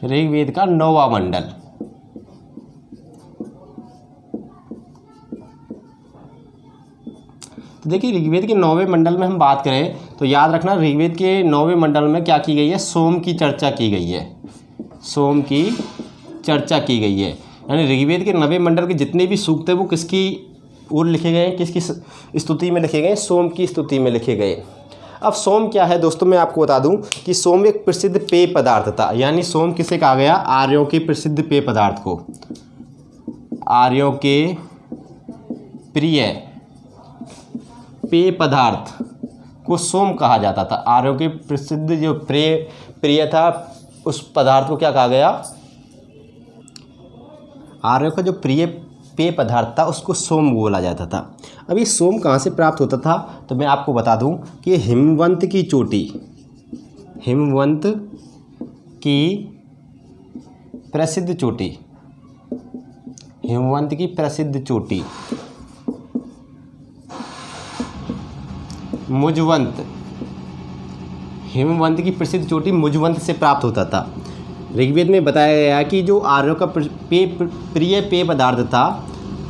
ऋग्वेद का 9वां मंडल। तो देखिए ऋग्वेद के 9वें मंडल में हम बात करें तो याद रखना ऋग्वेद के 9वें मंडल में क्या की गई है, सोम की चर्चा की गई है, सोम की चर्चा की गई है। यानी ऋग्वेद के 9वें मंडल के जितने भी सूक्त हैं वो किसकी ओर लिखे गए हैं, किसकी स्तुति में लिखे गए, सोम की स्तुति में लिखे गए। अब सोम क्या है दोस्तों, मैं आपको बता दूं कि सोम एक प्रसिद्ध पेय पदार्थ था। यानी सोम किसे कहा गया, आर्यों के प्रसिद्ध पेय पदार्थ को, आर्यों के प्रिय पेय पदार्थ को सोम कहा जाता था। आर्यों के प्रसिद्ध जो प्रिय था उस पदार्थ को क्या कहा गया, आर्यों का जो प्रिय पेय पदार्थ था उसको सोम बोला जाता था। अब ये सोम कहाँ से प्राप्त होता था, तो मैं आपको बता दूं कि ये हिमवंत की चोटी, हिमवंत की प्रसिद्ध चोटी, हिमवंत की प्रसिद्ध चोटी मुजवंत, हिमवंत की प्रसिद्ध चोटी मुजवंत से प्राप्त होता था। ऋग्वेद में बताया गया है कि जो आर्यों का प्रिय पेय पदार्थ था,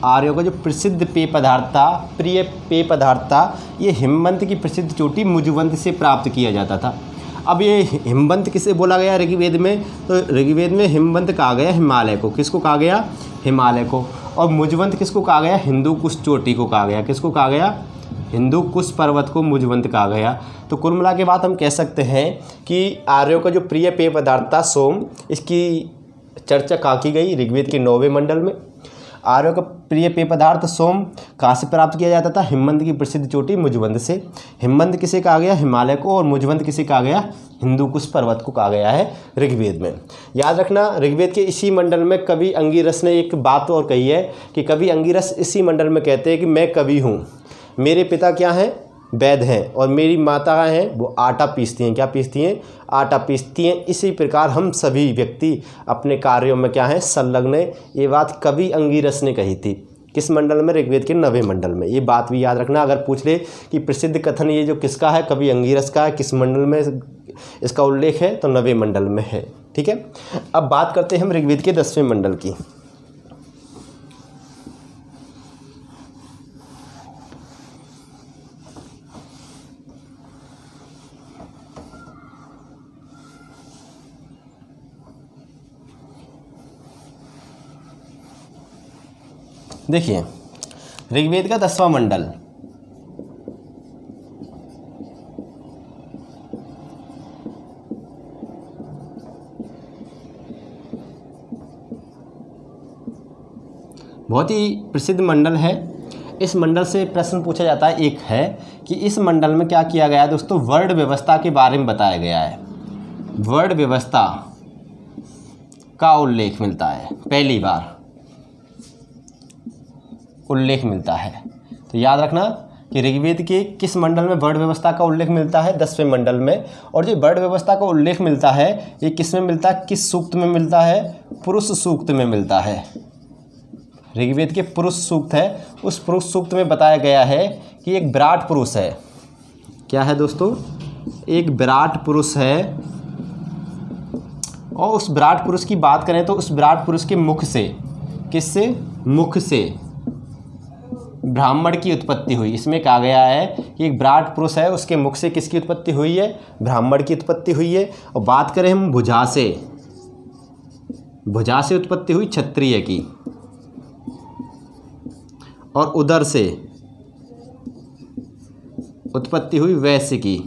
आर्यों का जो प्रसिद्ध पेय पदार्थ था, प्रिय पेय पदार्थ था, ये हिमवंत की प्रसिद्ध चोटी मुजवंत से प्राप्त किया जाता था। अब ये हिमवंत किसे बोला गया ऋग्वेद में, तो ऋग्वेद में हिमवंत कहा गया हिमालय को, किसको कहा गया, हिमालय को। और मुजवंत किसको कहा गया, हिंदू कुश चोटी को कहा गया, किसको कहा गया, हिंदू कुश पर्वत को मुजवंत कहा गया। तो कुल मिला के बात हम कह सकते हैं कि आर्यों का जो प्रिय पेय पदार्थ था सोम, इसकी चर्चा कहाँ की गई, ऋग्वेद के 9वें मंडल में। आर्यों का प्रिय पेय पदार्थ सोम कहाँ से प्राप्त किया जाता था, हिमवंत की प्रसिद्ध चोटी मुजवंत से। हिमवंत किसे कहा गया, हिमालय को, और मुजवंत किसे कहा गया, हिंदू कुश पर्वत को कहा गया है ऋग्वेद में। याद रखना ऋग्वेद के इसी मंडल में कवि अंगिरस ने एक बात और कही है कि कवि अंगिरस इसी मंडल में कहते हैं कि मैं कवि हूँ, मेरे पिता क्या हैं, वैद्य हैं, और मेरी माता हैं वो आटा पीसती हैं, क्या पीसती हैं, आटा पीसती हैं। इसी प्रकार हम सभी व्यक्ति अपने कार्यों में क्या हैं, संलग्न हैं। ये बात कवि अंगिरस ने कही थी, किस मंडल में, ऋग्वेद के 9वें मंडल में। ये बात भी याद रखना। अगर पूछ ले कि प्रसिद्ध कथन ये जो किसका है, कवि अंगिरस का है, किस मंडल में इसका उल्लेख है, तो 9वें मंडल में है। ठीक है, अब बात करते हैं हम ऋग्वेद के 10वें मंडल की। देखिए ऋग्वेद का 10वां मंडल, बहुत ही प्रसिद्ध मंडल है। इस मंडल से प्रश्न पूछा जाता है, एक है कि इस मंडल में क्या किया गया है दोस्तों, वर्ण व्यवस्था के बारे में बताया गया है। वर्ण व्यवस्था का उल्लेख मिलता है, पहली बार उल्लेख मिलता है। तो याद रखना कि ऋग्वेद के किस मंडल में वर्ण व्यवस्था का उल्लेख मिलता है, 10वें मंडल में। और जो वर्ण व्यवस्था का उल्लेख मिलता है ये किस में मिलता है, किस सूक्त में मिलता है, पुरुष सूक्त में मिलता है। ऋग्वेद के पुरुष सूक्त है, उस पुरुष सूक्त में बताया गया है कि एक विराट पुरुष है। क्या है दोस्तों, एक विराट पुरुष है, और उस विराट पुरुष की बात करें तो उस विराट पुरुष के मुख से, किससे, मुख से ब्राह्मण की उत्पत्ति हुई। इसमें कहा गया है कि एक विराट पुरुष है, उसके मुख से किसकी उत्पत्ति हुई है, ब्राह्मण की उत्पत्ति हुई है। और बात करें हम भुजा से, भुजा से उत्पत्ति हुई क्षत्रिय की, और उदर से उत्पत्ति हुई वैश्य की,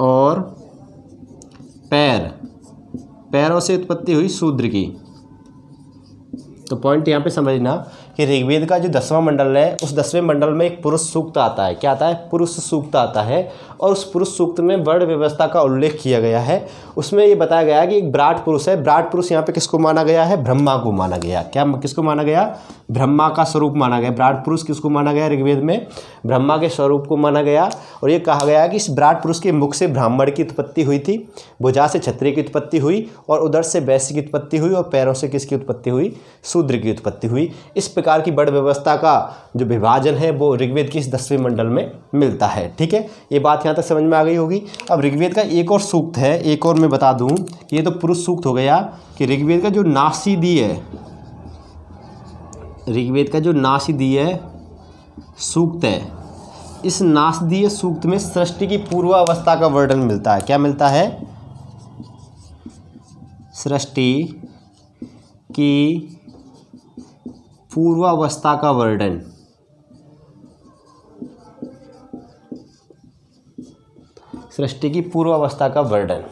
और पैरों से उत्पत्ति हुई शूद्र की। तो पॉइंट यहाँ पे समझना कि ऋग्वेद का जो 10वां मंडल है उस 10वें मंडल में एक पुरुष सूक्त आता है। क्या आता है, पुरुष सूक्त आता है। और उस पुरुष सूक्त में वर्ण व्यवस्था का उल्लेख किया गया है। उसमें ये बताया गया है कि एक विराट पुरुष है। विराट पुरुष यहाँ पे किसको माना गया है, ब्रह्मा को माना गया। क्या किसको माना गया, ब्रह्मा का स्वरूप माना गया। विराट पुरुष किसको माना गया ऋग्वेद में, ब्रह्मा के स्वरूप को माना गया। और ये कहा गया कि इस विराट पुरुष के मुख से ब्राह्मण की उत्पत्ति हुई थी, भुजा से क्षत्रिय की उत्पत्ति हुई, और उदर से वैश्य की उत्पत्ति हुई, और पैरों से किसकी उत्पत्ति हुई, शूद्र की उत्पत्ति हुई। इस प्रकार की वर्ण व्यवस्था का जो विभाजन है वो ऋग्वेद के इस 10वें मंडल में मिलता है। ठीक है, ये बात यहाँ तक समझ में आ गई होगी। अब ऋग्वेद का एक और सूक्त है, एक और मैं बता दूं कि ये तो पुरुष सूक्त हो गया, कि ऋग्वेद का जो नासीदीय, ऋग्वेद का जो नासीदीय सूक्त है, इस नासदीय सूक्त में सृष्टि की पूर्वावस्था का वर्णन मिलता है। क्या मिलता है? सृष्टि की पूर्वावस्था का वर्णन। सृष्टि की पूर्वावस्था का वर्णन।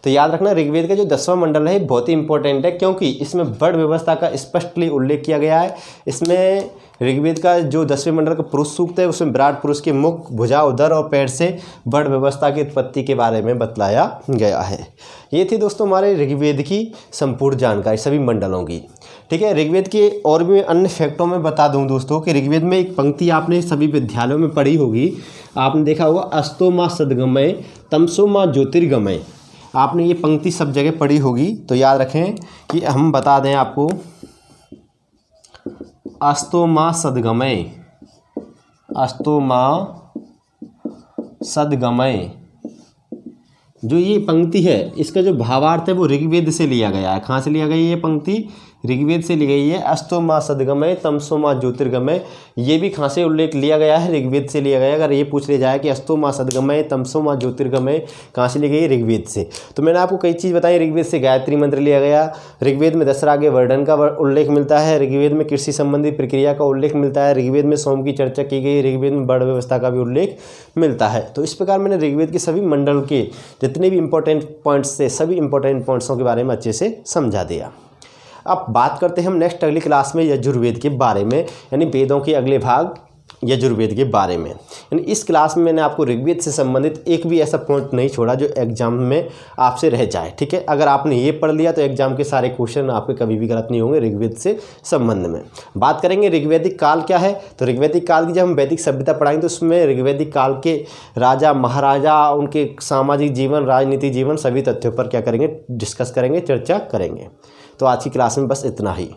तो याद रखना, ऋग्वेद का जो 10वां मंडल है बहुत ही इंपॉर्टेंट है, क्योंकि इसमें वर्ण व्यवस्था का स्पष्टली उल्लेख किया गया है। इसमें ऋग्वेद का जो 10वें मंडल का पुरुष सूक्त है उसमें विराट पुरुष के मुख, भुजा, उदर और पैर से वर्ण व्यवस्था की उत्पत्ति के बारे में बतलाया गया है। ये थी दोस्तों हमारे ऋग्वेद की संपूर्ण जानकारी सभी मंडलों की। ठीक है, ऋग्वेद के और भी अन्य फैक्टों में बता दूं दोस्तों कि ऋग्वेद में एक पंक्ति आपने सभी विद्यालयों में पढ़ी होगी, आपने देखा होगा, अस्तो माँ सदगमय तमसो माँ ज्योतिर्गमय। आपने ये पंक्ति सब जगह पढ़ी होगी, तो याद रखें कि हम बता दें आपको, अस्तो माँ सदगमय, अस्तो माँ सदगमय, जो ये पंक्ति है इसका जो भावार्थ है वो ऋग्वेद से लिया गया है। कहाँ से लिया गया ये पंक्ति? ऋग्वेद से ली गई है। अस्तो माँ सदगमय तमसो माँ ज्योतिर्गमय, ये भी कहाँ से उल्लेख लिया गया है? ऋग्वेद से लिया गया है। अगर ये पूछ लिया जाए कि अस्तो माँ सदगमय तमसो माँ ज्योतिर्गमय कहाँ से ली गई? ऋग्वेद से। तो मैंने आपको कई चीज़ बताई। ऋग्वेद से गायत्री मंत्र लिया गया, ऋग्वेद में दशहरा के वर्णन का उल्लेख मिलता है, ऋग्वेद में कृषि संबंधी प्रक्रिया का उल्लेख मिलता है, ऋग्वेद में सोम की चर्चा की गई, ऋग्वेद में वर्ण व्यवस्था का भी उल्लेख मिलता है। तो इस प्रकार मैंने ऋग्वेद के सभी मंडल के जितने भी इंपॉर्टेंट पॉइंट्स थे सभी इंपॉर्टेंट पॉइंट्सों के बारे में अच्छे से समझा दिया। अब बात करते हैं हम नेक्स्ट अगली क्लास में यजुर्वेद के बारे में, यानी वेदों के अगले भाग यजुर्वेद के बारे में। यानी इस क्लास में मैंने आपको ऋग्वेद से संबंधित एक भी ऐसा पॉइंट नहीं छोड़ा जो एग्जाम में आपसे रह जाए। ठीक है, अगर आपने ये पढ़ लिया तो एग्जाम के सारे क्वेश्चन आपके कभी भी गलत नहीं होंगे ऋग्वेद से संबंध में। बात करेंगे ऋग्वैदिक काल क्या है। तो ऋग्वैदिक काल की जब हम वैदिक सभ्यता पढ़ाएंगे तो उसमें ऋग्वैदिक काल के राजा महाराजा, उनके सामाजिक जीवन, राजनीतिक जीवन, सभी तथ्यों पर क्या करेंगे? डिस्कस करेंगे, चर्चा करेंगे। तो आज की क्लास में बस इतना ही।